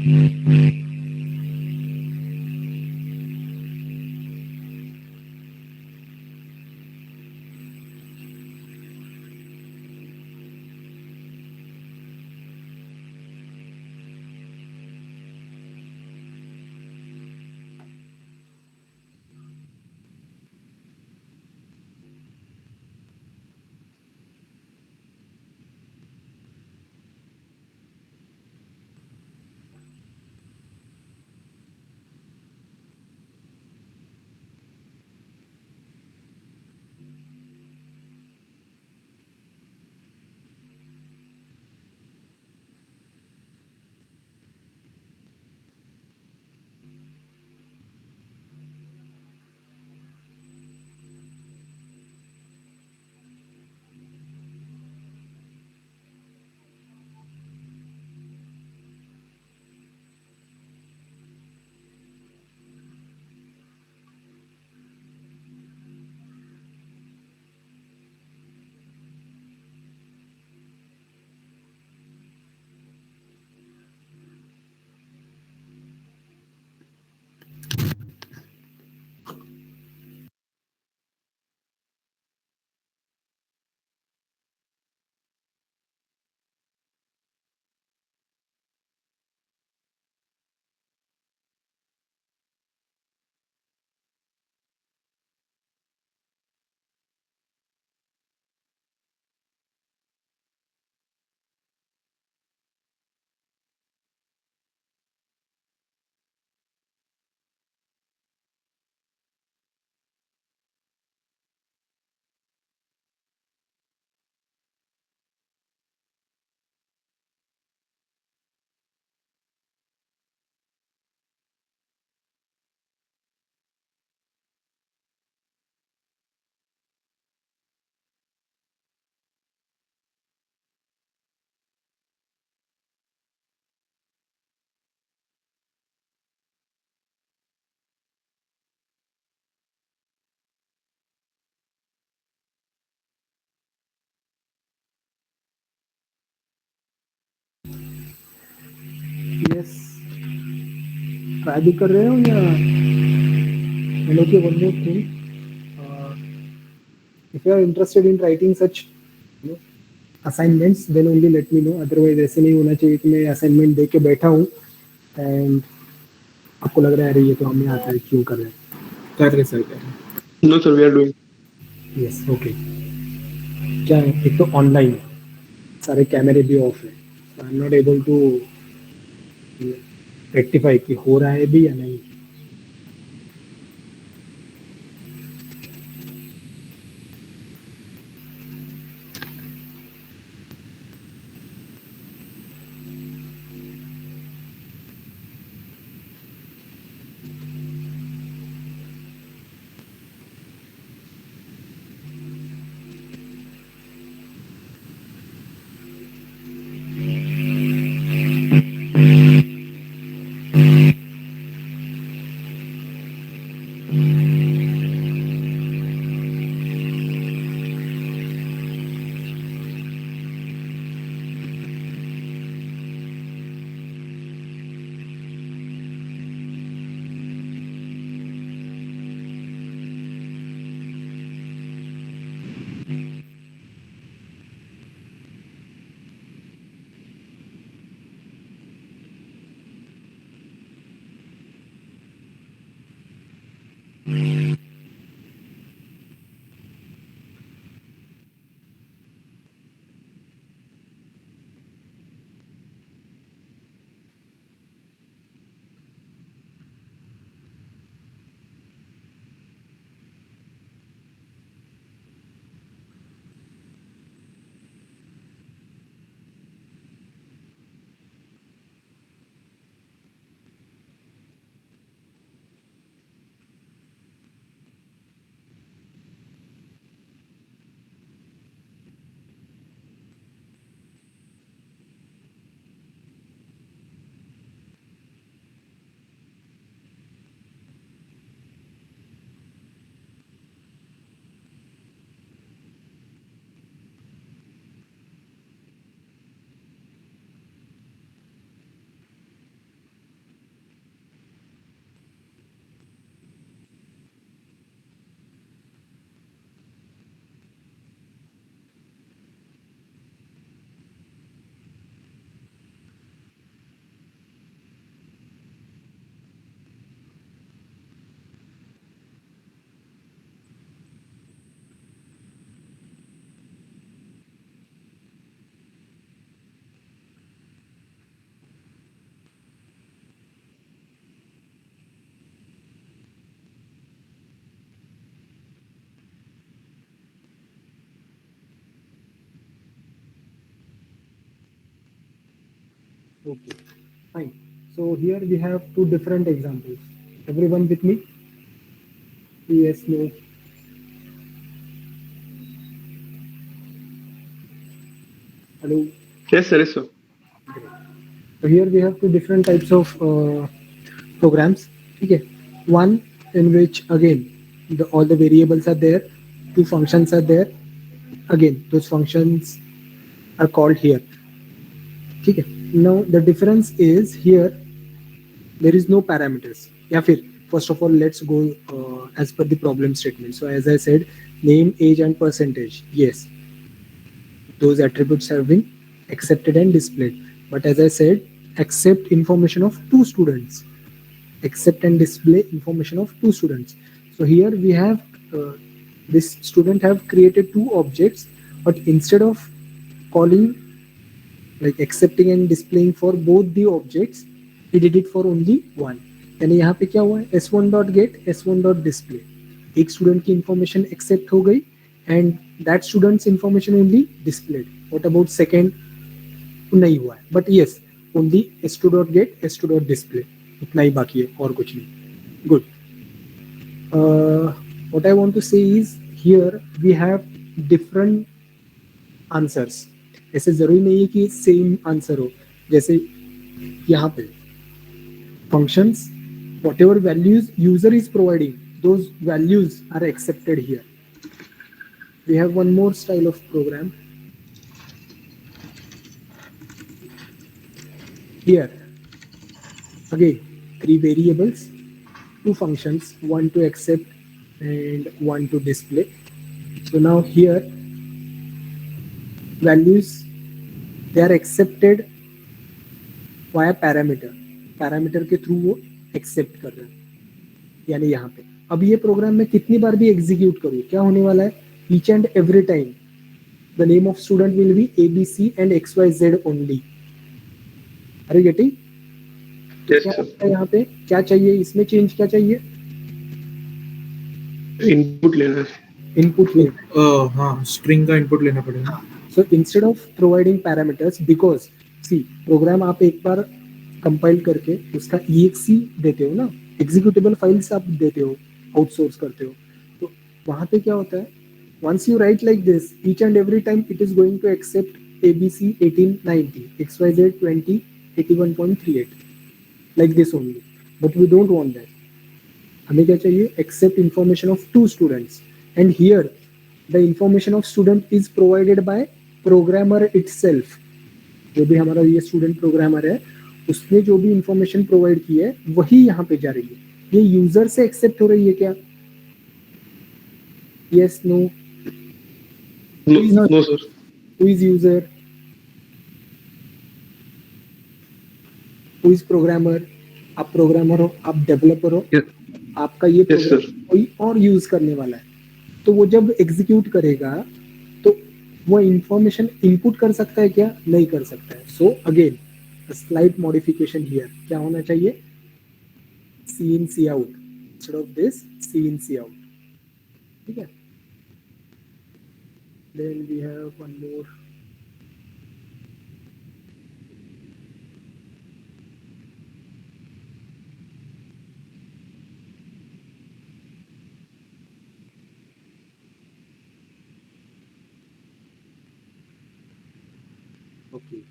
यस, ट्राई भी कर रहे हो या and okay one more thing, if you are interested in writing such assignments then only let me know, otherwise ऐसे नहीं होना चाहिए कि मैं असाइनमेंट दे के बैठा हूँ एंड आपको लग रहा है अरे ये तो हमें आता है क्यों कर रहे हैं. कर रहे सर कर रहे. No, sir, we are doing. Yes okay. क्या है, एक तो ऑनलाइन है, सारे कैमरे भी ऑफ है, I am not able to rectify कि हो रहा है भी या नहीं. Okay, fine. So here we have two different examples. Everyone with me? Yes, no. Hello. Yes, sir. Yes, sir. So here we have two different types of programs. Okay, one in which again all the variables are there, two functions are there. Again, those functions are called here. Okay. Now the difference is here there is no parameters. Yeah, first of all, let's go as per the problem statement. So as I said, name, age, and percentage. Yes, those attributes have been accepted and displayed. But as I said, accept information of two students. Accept and display information of two students. So here we have this student have created two objects, but instead of calling like accepting and displaying for both the objects, he did it for only one. यानी यहाँ पे क्या हुआ है s1 dot get s1 dot display एक student की information accept हो गई and that students information only displayed. What about second? नहीं हुआ है, but yes only s2 dot get s2 dot display, इतना ही बाकी है और कुछ नहीं. Good. What I want to say is here we have different answers. ऐसे जरूरी नहीं है कि सेम आंसर हो. जैसे यहाँ पे functions, whatever values user is providing, those values are accepted here. We have one more style of program here. Again, three variables, two functions, one to accept and one to display. So now here values, they are accepted via parameter. Parameter के through वो accept कर रहे हैं. यानी यहाँ पे अब ये प्रोग्राम में कितनी बार भी एग्जीक्यूट करूँ क्या होने वाला है? Each and every time the name of student will be ABC and XYZ only. अरे गेटिंग? यहाँ पे क्या चाहिए? इसमें चेंज क्या चाहिए? इनपुट लेना. इनपुट लेना. हाँ, स्ट्रिंग का इनपुट लेना पड़ेगा. So instead of providing parameters, because C program आप एक बार कंपाइल करके उसका EXE देते हो ना, एग्जीक्यूटेबल फाइल्स आप देते हो, आउटसोर्स करते हो, तो वहां पे क्या होता है? Once you write like this, each and every time it is going to accept ABC 1890, XYZ 20 81.38 like this only. But we don't want that. हमें क्या चाहिए? Accept information of two students and here the information of student is provided by programmer itself. जो भी हमारा ये student programmer है उसने जो भी इंफॉर्मेशन प्रोवाइड की है वही यहाँ पे जा रही है. ये यूजर से एक्सेप्ट हो रही है क्या? Yes, no? No, sir. Who is user? Who is programmer? आप प्रोग्रामर हो, आप डेवलपर हो. Yes. आपका ये Yes, sir. कोई और यूज करने वाला है, तो वो जब एग्जीक्यूट करेगा तो वो इंफॉर्मेशन इनपुट कर सकता है क्या? नहीं कर सकता है. So again slight modification here. क्या होना चाहिए? Cin cout instead of this cin cout. ठीक है. Then we have one more. Okay.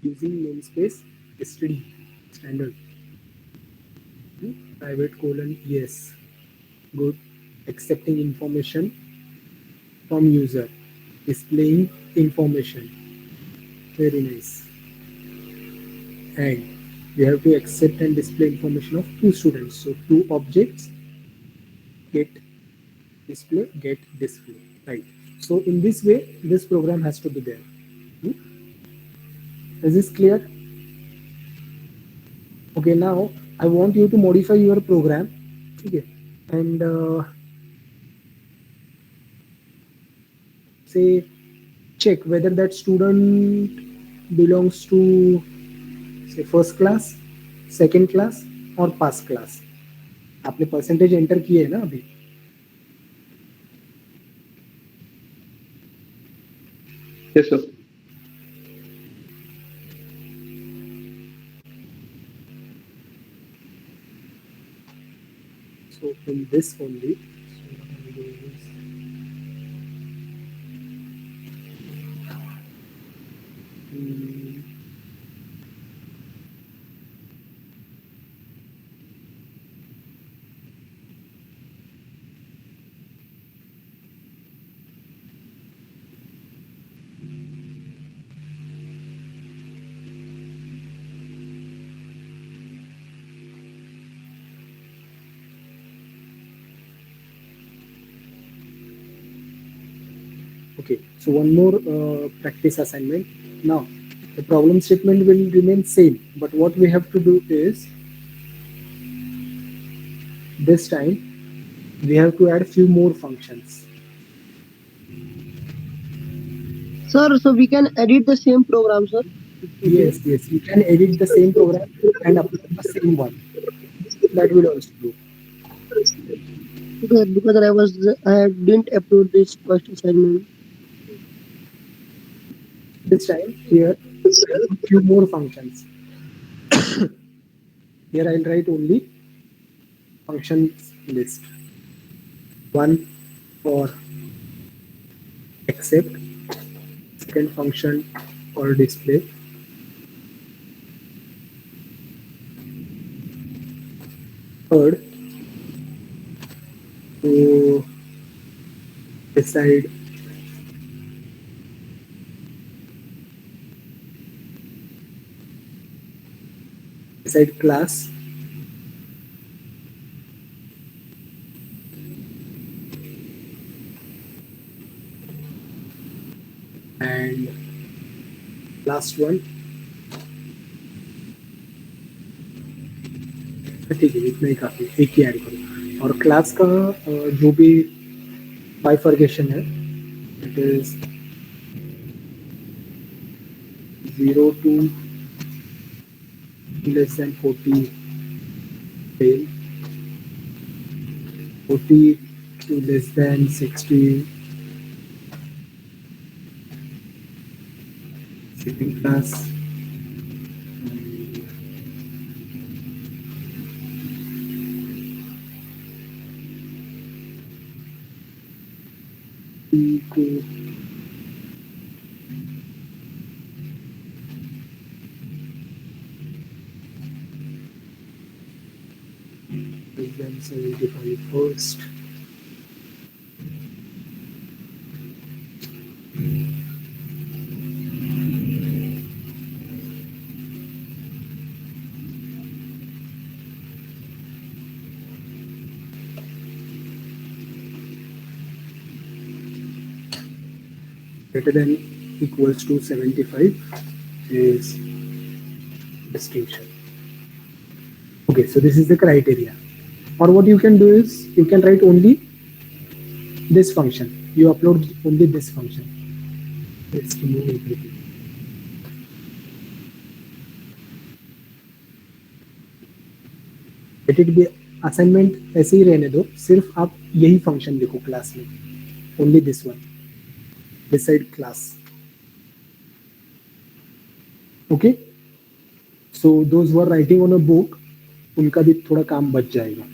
Using namespace std standard. Private colon yes. Good. Accepting information from user. Displaying information. Very nice. And we have to accept and display information of two students. So two objects, get display, get display. Right. So in this way, this program has to be there. Is this clear? Okay, now I want you to modify your program. Okay, and say check whether that student belongs to say first class, second class or pass class. आपने percentage enter किए है ना अभी. Yes, sir. So in this only, so what I'm doing is, mm, okay, so one more practice assignment. Now, the problem statement will remain same, but what we have to do is, this time, we have to add few more functions. Sir, so we can edit the same program, sir. Yes, yes, you can edit the same program and upload the same one. That will also do. Because I didn't upload this first assignment. This time, here, I'll put few more functions. Here I'll write only functions list. One for accept, second function for display, third to decide class, and last one, ठीक है इतना ही काफी, एक ही add करो और class का जो भी बाइफर्केशन है it is 0 to less than 40 tail, 40 to less than 60 shipping class, equal less than 75 first. Greater than equals to 75 is distinction. Okay, so this is the criteria. Or what you can do is you can write only this function. You upload only this function. Let's remove everything. Let it be assignment ऐसे ही रहने दो, सिर्फ आप यही function लिखो class में. Only this one. Decide class. Okay. So those who are writing on a book, उनका भी थोड़ा काम बच जाएगा.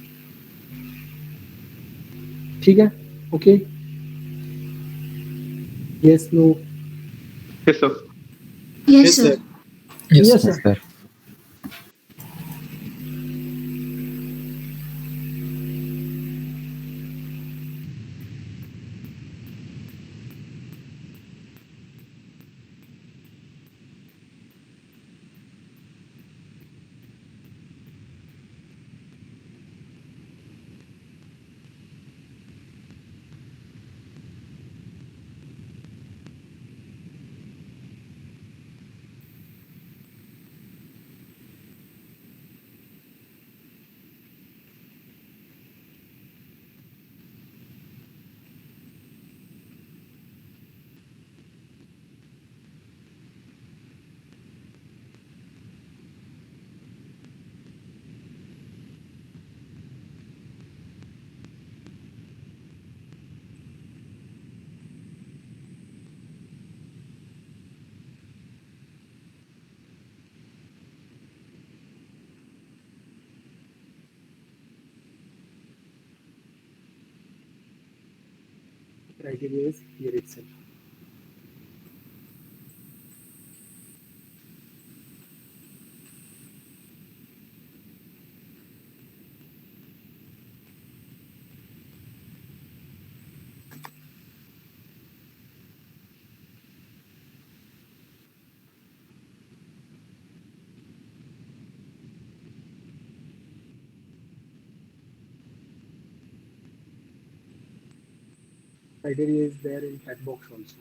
ठीक है? Okay. Yes, no. Yes, sir. Yes, sir. Yes, sir. criteria is here itself. Criteria is there in chat box also.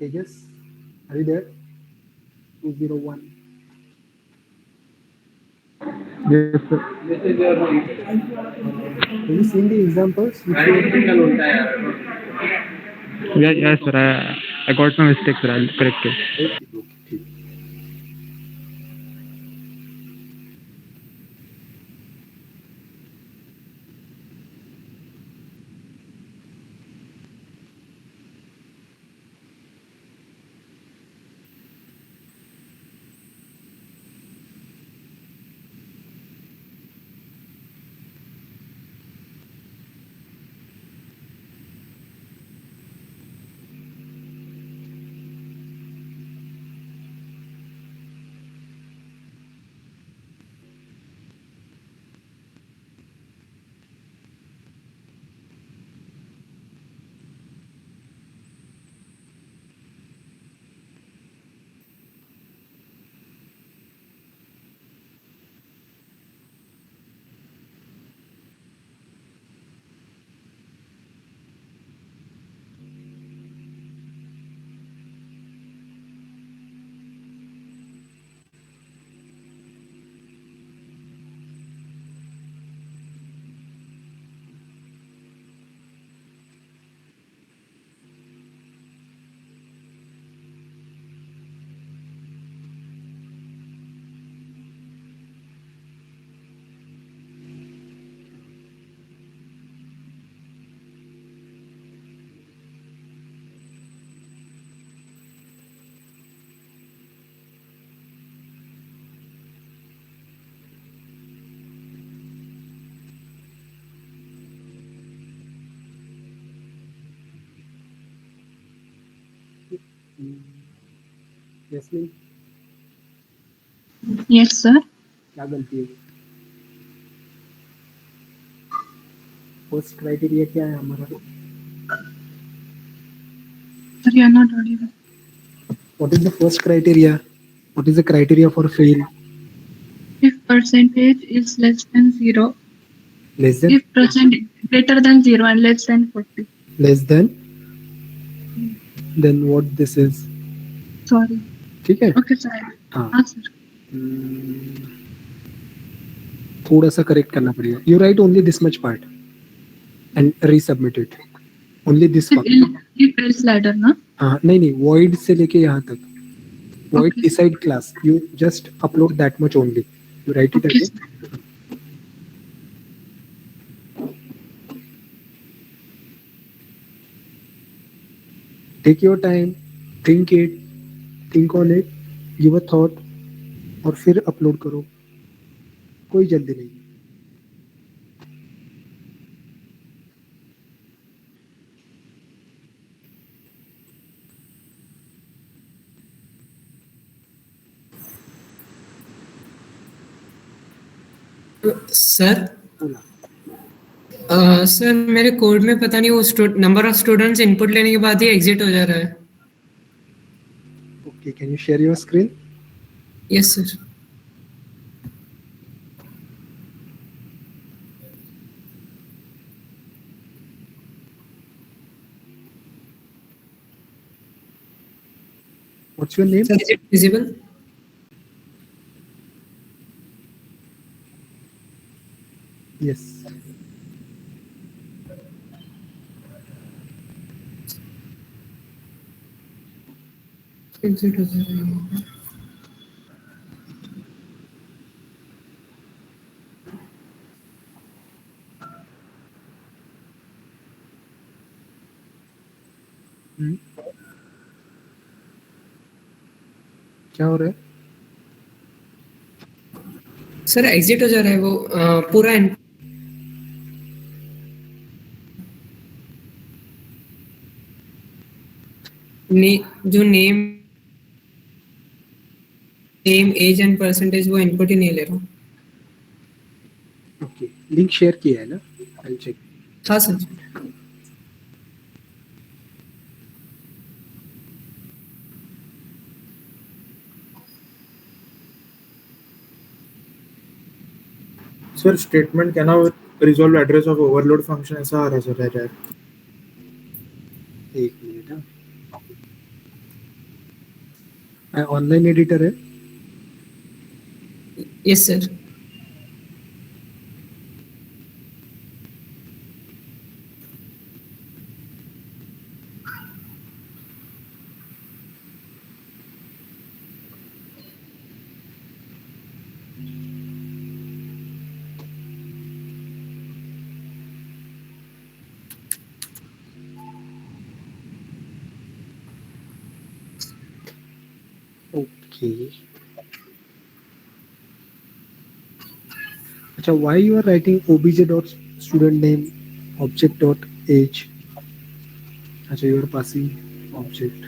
Tejas, are you there? 201. Yes, sir. Have you seen the examples? Yeah, yes, sir. I got some mistakes, sir. I'll correct it. Okay, okay, ठीक. Yasmin? Yes, sir. क्या गलती है? First criteria क्या है हमारा? Sir, you are not audible. What is the first criteria? What is the criteria for fail? If percentage is less than 0, Less than? if percent greater than 0 and less than 40. Less than? Then what this is? Sorry. ठीक है? Okay, sir. हाँ. Sir. थोड़ा सा correct करना पड़ेगा. You write only this much part and resubmit it. Only this part. If else ladder, na? हाँ नहीं void से लेके यहाँ तक. Void decide class. You just upload that much only. You write it again. Take your time. Think it. Think on it. Give a thought. और फिर upload करो. कोई जल्दी नहीं. सर सर मेरे कोड में पता नहीं वो नंबर ऑफ स्टूडेंट्स इनपुट लेने के बाद ही एग्जिट हो जा रहा है. Okay, can you share your screen? Yes sir. What's your name? Sir, is it visible? Yes. Exit हो जा रहा है. क्या हो रहा है? सर एग्जिट हो जा रहा है वो पूरा जो नेम एज एंड परसेंटेज वो इनपुट ही नहीं ले रहा. ओके, लिंक शेयर किया है ना? I check. हाँ सर. सर स्टेटमेंट क्या ना resolve address of overload function ऐसा आ रहा है सर एरर. एक मिनट. हाँ, ऑनलाइन एडिटर है. Yes sir. Okay. अच्छा, why you are writing obj dot student name object dot age? अच्छा, you are passing object.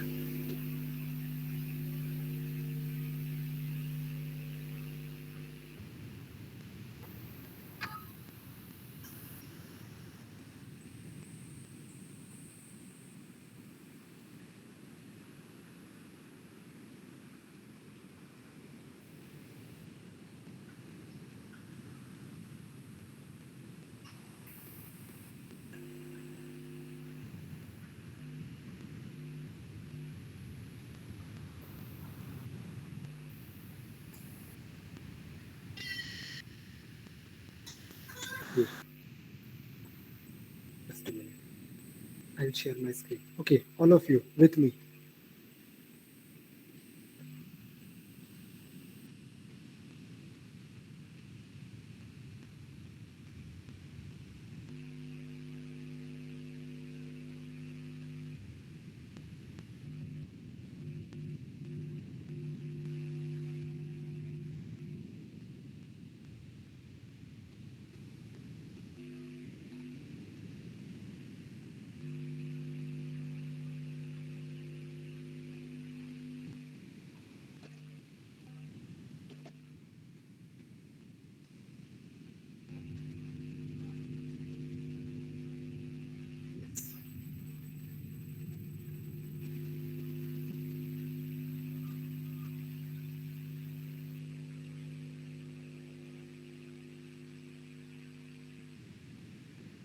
Just a minute. I'll share my screen. Okay, all of you with me.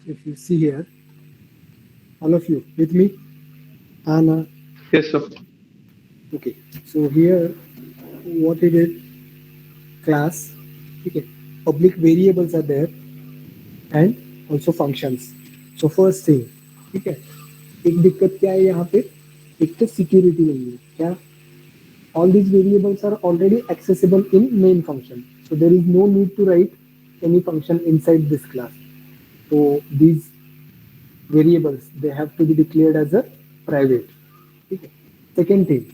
if you see here, all of you with me, Anna. Yes, sir. Okay, so here what it is, class. Okay, public variables are there and also functions. So first thing, ठीक है, एक दिक्कत क्या है यहाँ पे, एक तो सिक्योरिटी नहीं है क्या, all these variables are already accessible in main function, so there is no need to write any function inside this class. So these variables, they have to be declared as a private. Okay. Second thing,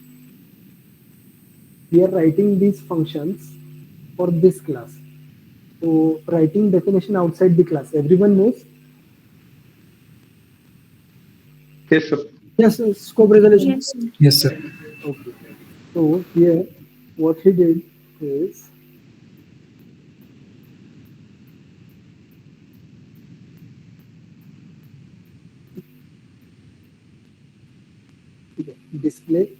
we are writing these functions for this class. So writing definition outside the class, everyone knows. Yes, sir. Yes, scope resolution. Yes, sir. Yes, sir. Okay. So here, what he did is, display.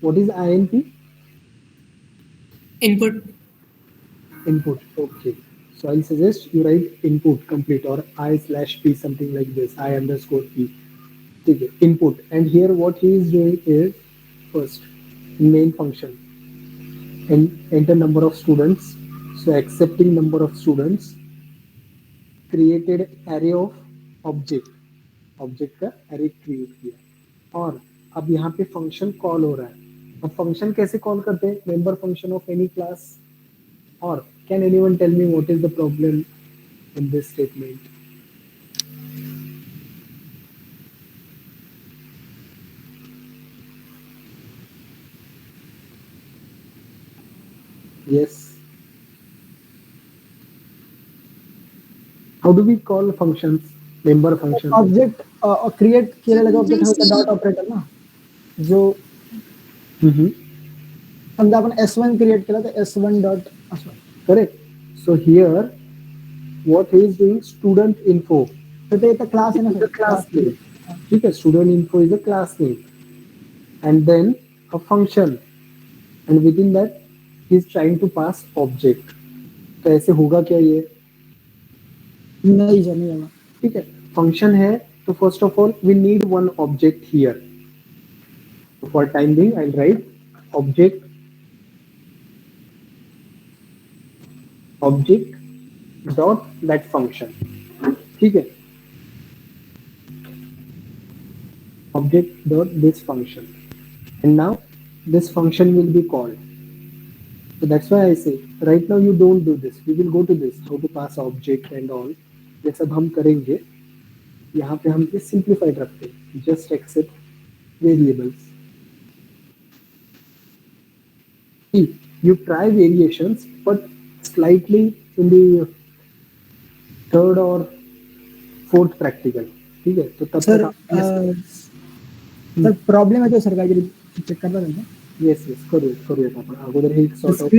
What is INP? Input. Input. Okay. So I'll suggest you write input complete or I/P, something like this, I_P. Okay. Input. And here what he is doing is, first, main function, and enter number of students. So accepting number of students, created array of object, object का array create किया, और अब यहाँ पे function call हो रहा है. अब फंक्शन कैसे कॉल करते हैं, member function of any class. और can anyone tell me what is the problem in this statement? Yes. How do we call functions? Member function. Object create केलेला जो ऑब्जेक्ट आहे डॉट ऑपरेटर ना, जो समजा आपण S1 क्रिएट केला तर S1 डॉट असं. Correct. So here what he is doing, student info. तर ते एक क्लास आहे ना, Class name. ठीक है, student info is a class name, and then a function, and within that he is trying to pass object. तो ऐसे होगा क्या ये? नहीं जाने. ठीक है, फंक्शन है तो first of all we need one object here. For time being I will write object dot that function. ठीक है, object dot this function, and now this function will be called. So that's why I say right now you don't do this. We will go to this, how to pass object and all. ये सब हम करेंगे. यहाँ पे हम ये simplified रखते हैं, just accept variables. See, you try variations, but slightly in the third or fourth practical. ठीक है, तो तब सर तक प्रॉब्लेम आहे तो सर काहीतरी चेक करता का? येस करूयात आपण अगोदर हे sort out.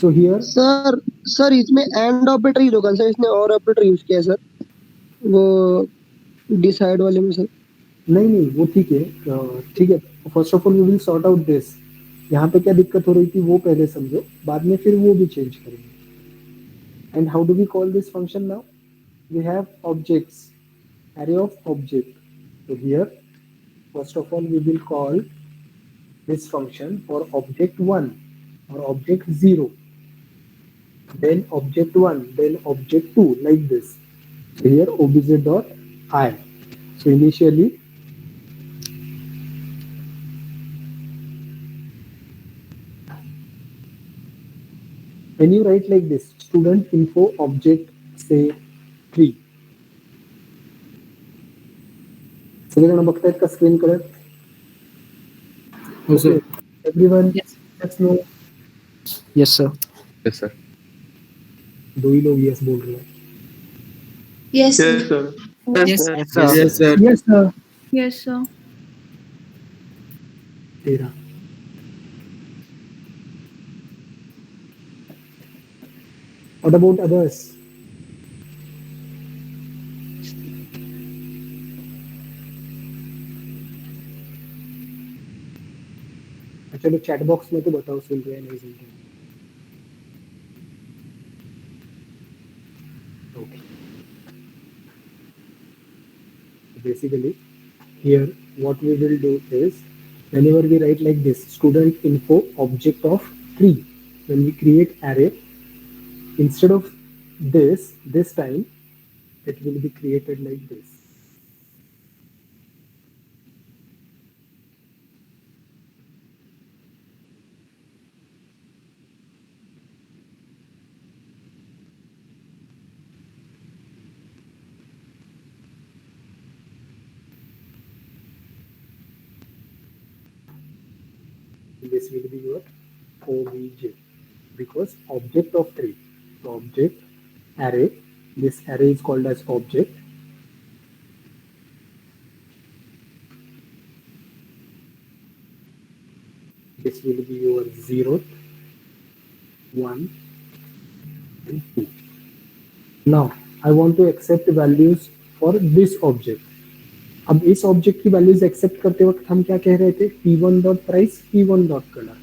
So here sir इसमें एंड ऑपरेटर ही होगा सर, इसने और ऑपरेटर यूज किया है सर वो डिसाइड वाले में सर. नहीं वो ठीक है. ठीक है, first of all we will sort out this. यहाँ पे क्या दिक्कत हो रही थी वो पहले समझो, बाद में फिर वो भी चेंज करेंगे. And how do we call this function now? We have objects, array of object. So here first of all we will call this function for object 1 or object 0, then object 1, then object 2, like this. So here obj dot I. So initially when you write like this, student info object say 3. सगळेजण बघतायत का screen कडे? हो sir. Everyone let's no. Yes sir. Yes, sir. दो ही लोग yes बोल रहे हैं. Yes, Yes, sir. sir. Yes. Yes, sir. Yes, sir. Yes, sir. 13. What about others? चलो चैट बॉक्स में तो बताओ सुन रहे हैं नहीं सुन रहे हैं. Okay. basically here what we will do is whenever we write like this student info object of 3, when we create array, instead of this time it will be created like this. This will be your obj because object of 3. So object array, this array is called as object. This will be your 0th, 1 and 2. Now I want to accept values for this object. अब इस object की values accept करते वक्त हम क्या कह रहे थे, p1 dot price, p1 dot colour,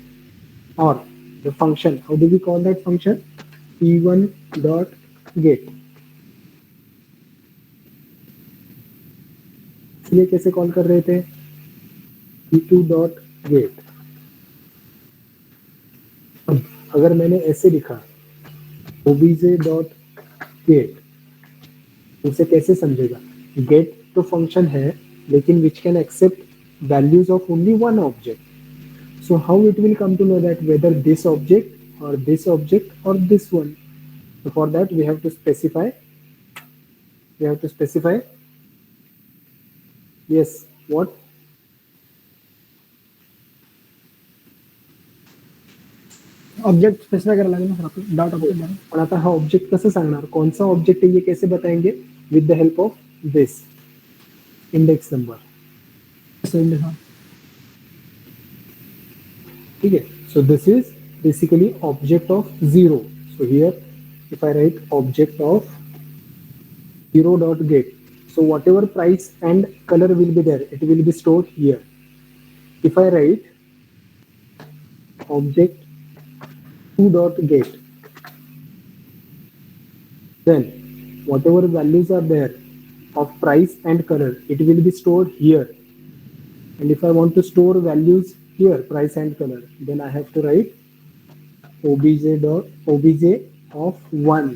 और the function, how do we call that function, p1 dot get. ये कैसे कॉल कर रहे थे, p2 डॉट गेट. अब अगर मैंने ऐसे लिखा obj डॉट गेट, उसे कैसे समझेगा, गेट तो फंक्शन है लेकिन which can accept values of only one object. So how it will come to know that whether this object or this object or this one. So for that we have to specify yes, what, object specify करायला लागेल ना sir, dot object म्हणून. पण आता हा object कसं सांगणार, कौन सा ऑब्जेक्ट है ये कैसे बताएंगे, with the help of this index number. ठीक है. So this is basically object of 0. So here if I write object of 0 dot get, so whatever price and color will be there, it will be stored here. If I write object 2 dot get, then whatever values are there of price and color, it will be stored here. And if I want to store values here, price and color, then I have to write obj of 1.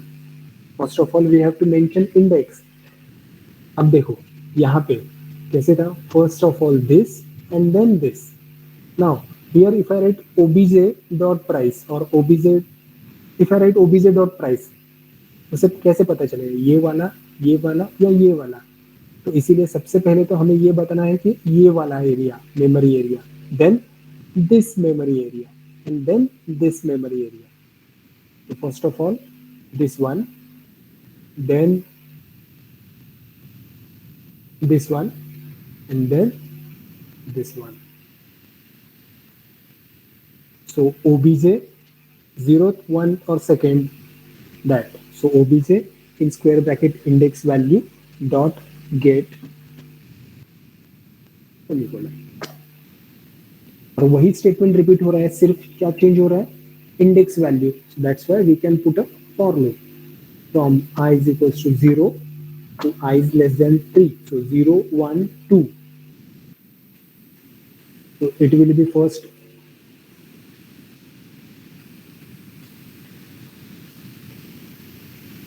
First of all we have to mention index. अब देखो यहाँ पे कैसे था, first of all this and then this. Now here if I write obj dot price or obj, if I write obj dot price, उसे कैसे पता चलेगा ये वाला या ये वाला. तो इसीलिए सबसे पहले तो हमें ये बताना है कि ये वाला area memory area, then this memory area and then this memory area. तो first of all this one, then this one and then this one. So obj 0th, 1 or 2nd, that. So obj in square bracket index value dot get semicolon. और वही statement repeat हो रहा है, सिर्फ क्या change हो रहा है, index value. So that's why we can put a for loop from I is equals to 0 to I is less than 3. So 0, 1, 2. So it will be first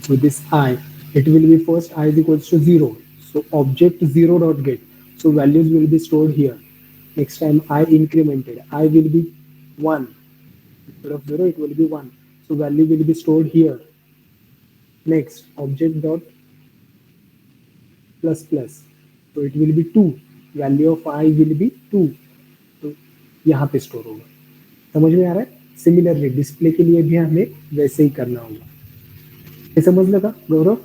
with this I, it will be first I is equals to 0. So object 0 dot get. So values will be stored here. Next time I incremented, I will be 1. Instead of 0, it will be 1. So value will be stored here. Next, object dot plus plus, so it will be 2. Value of I will be 2. तो यहाँ पे store होगा. समझ में आ रहा है. Similarly display के लिए भी हमें वैसे ही करना होगा. ये समझ लगा गौरव?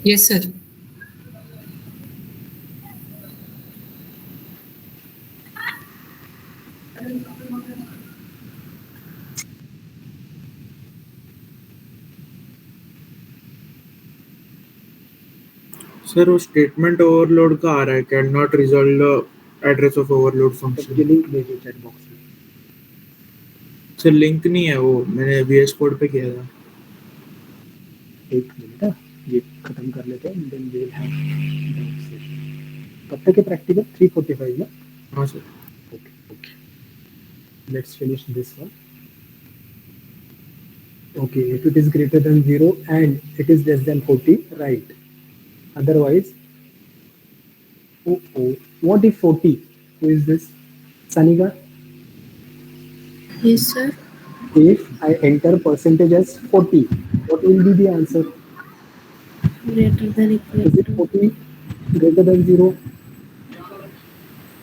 Yes, sir. सर वो स्टेटमेंट ओवरलोड का आ रहा है, can not resolve the address of overload function. ये लिंक भेजो चैट बॉक्स में. सर लिंक नहीं है वो, मैंने VS कोड पे किया था. एक मिनट. ये खत्म कर लेते हैं, देन वी विल हैव कब तक है प्रैक्टिकल? 3:45 ना? हाँ sir. Okay. Let's finish this one. Okay, if it is greater than 0 and it is less than 40, right? Otherwise, what if 40? Who is this? Sanika? Yes, sir. If I enter percentage as 40, what will be the answer? Greater than equal Is it 40 greater than 0?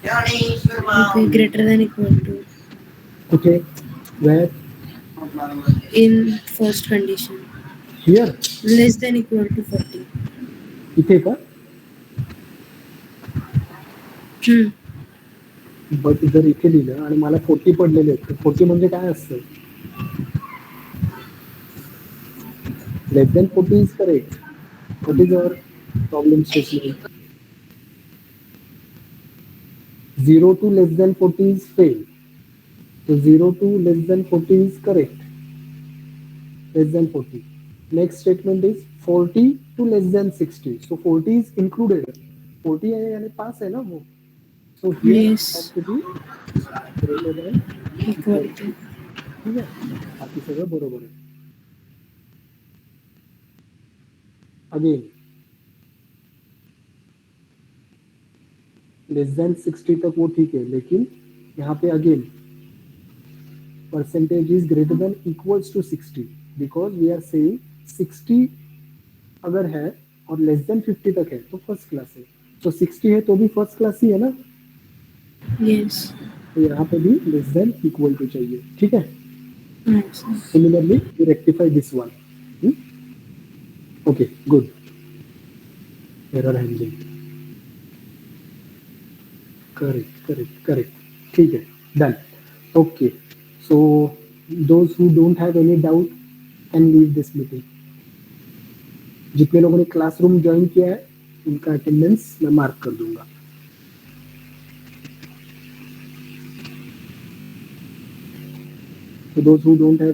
Okay, greater than equal to. Okay, where? In first condition. Here? Less than equal to 40. इथे का? But जर इथे लिहिलं आणि मला 40 पडलेले आहेत, 40 म्हणजे काय असतं? Less than 40 is correct. What is your problem statement? 0 to less than 40 is fail. So 0 to less than 40 is correct. Less than 40. Next statement is 40 to less than 60. So 40 is included. 40 है यानी पास है ना वो. So here Yes. has to be greater than Equal to. ठीक है, बाकी सगळं बरोबर आहे. अगेन लेस देन 60 तक वो ठीक है, लेकिन यहाँ पे again percentage is greater than equals to 60 because we are saying 60 अगर है और लेस देन 50 तक है तो फर्स्ट क्लास है. तो 60 है तो भी फर्स्ट क्लास ही है ना. Yes. तो यहाँ पे भी लेस देन इक्वल टू चाहिए. ठीक है. Yes. Similarly, we rectify this one. Okay, good. Error handling. Correct. ठीक है, done. Okay. So those who don't have any doubt can leave this meeting. जितने लोगों ने क्लासरूम ज्वाइन किया है उनका अटेंडेंस मैं मार्क कर दूंगा. So those who don't have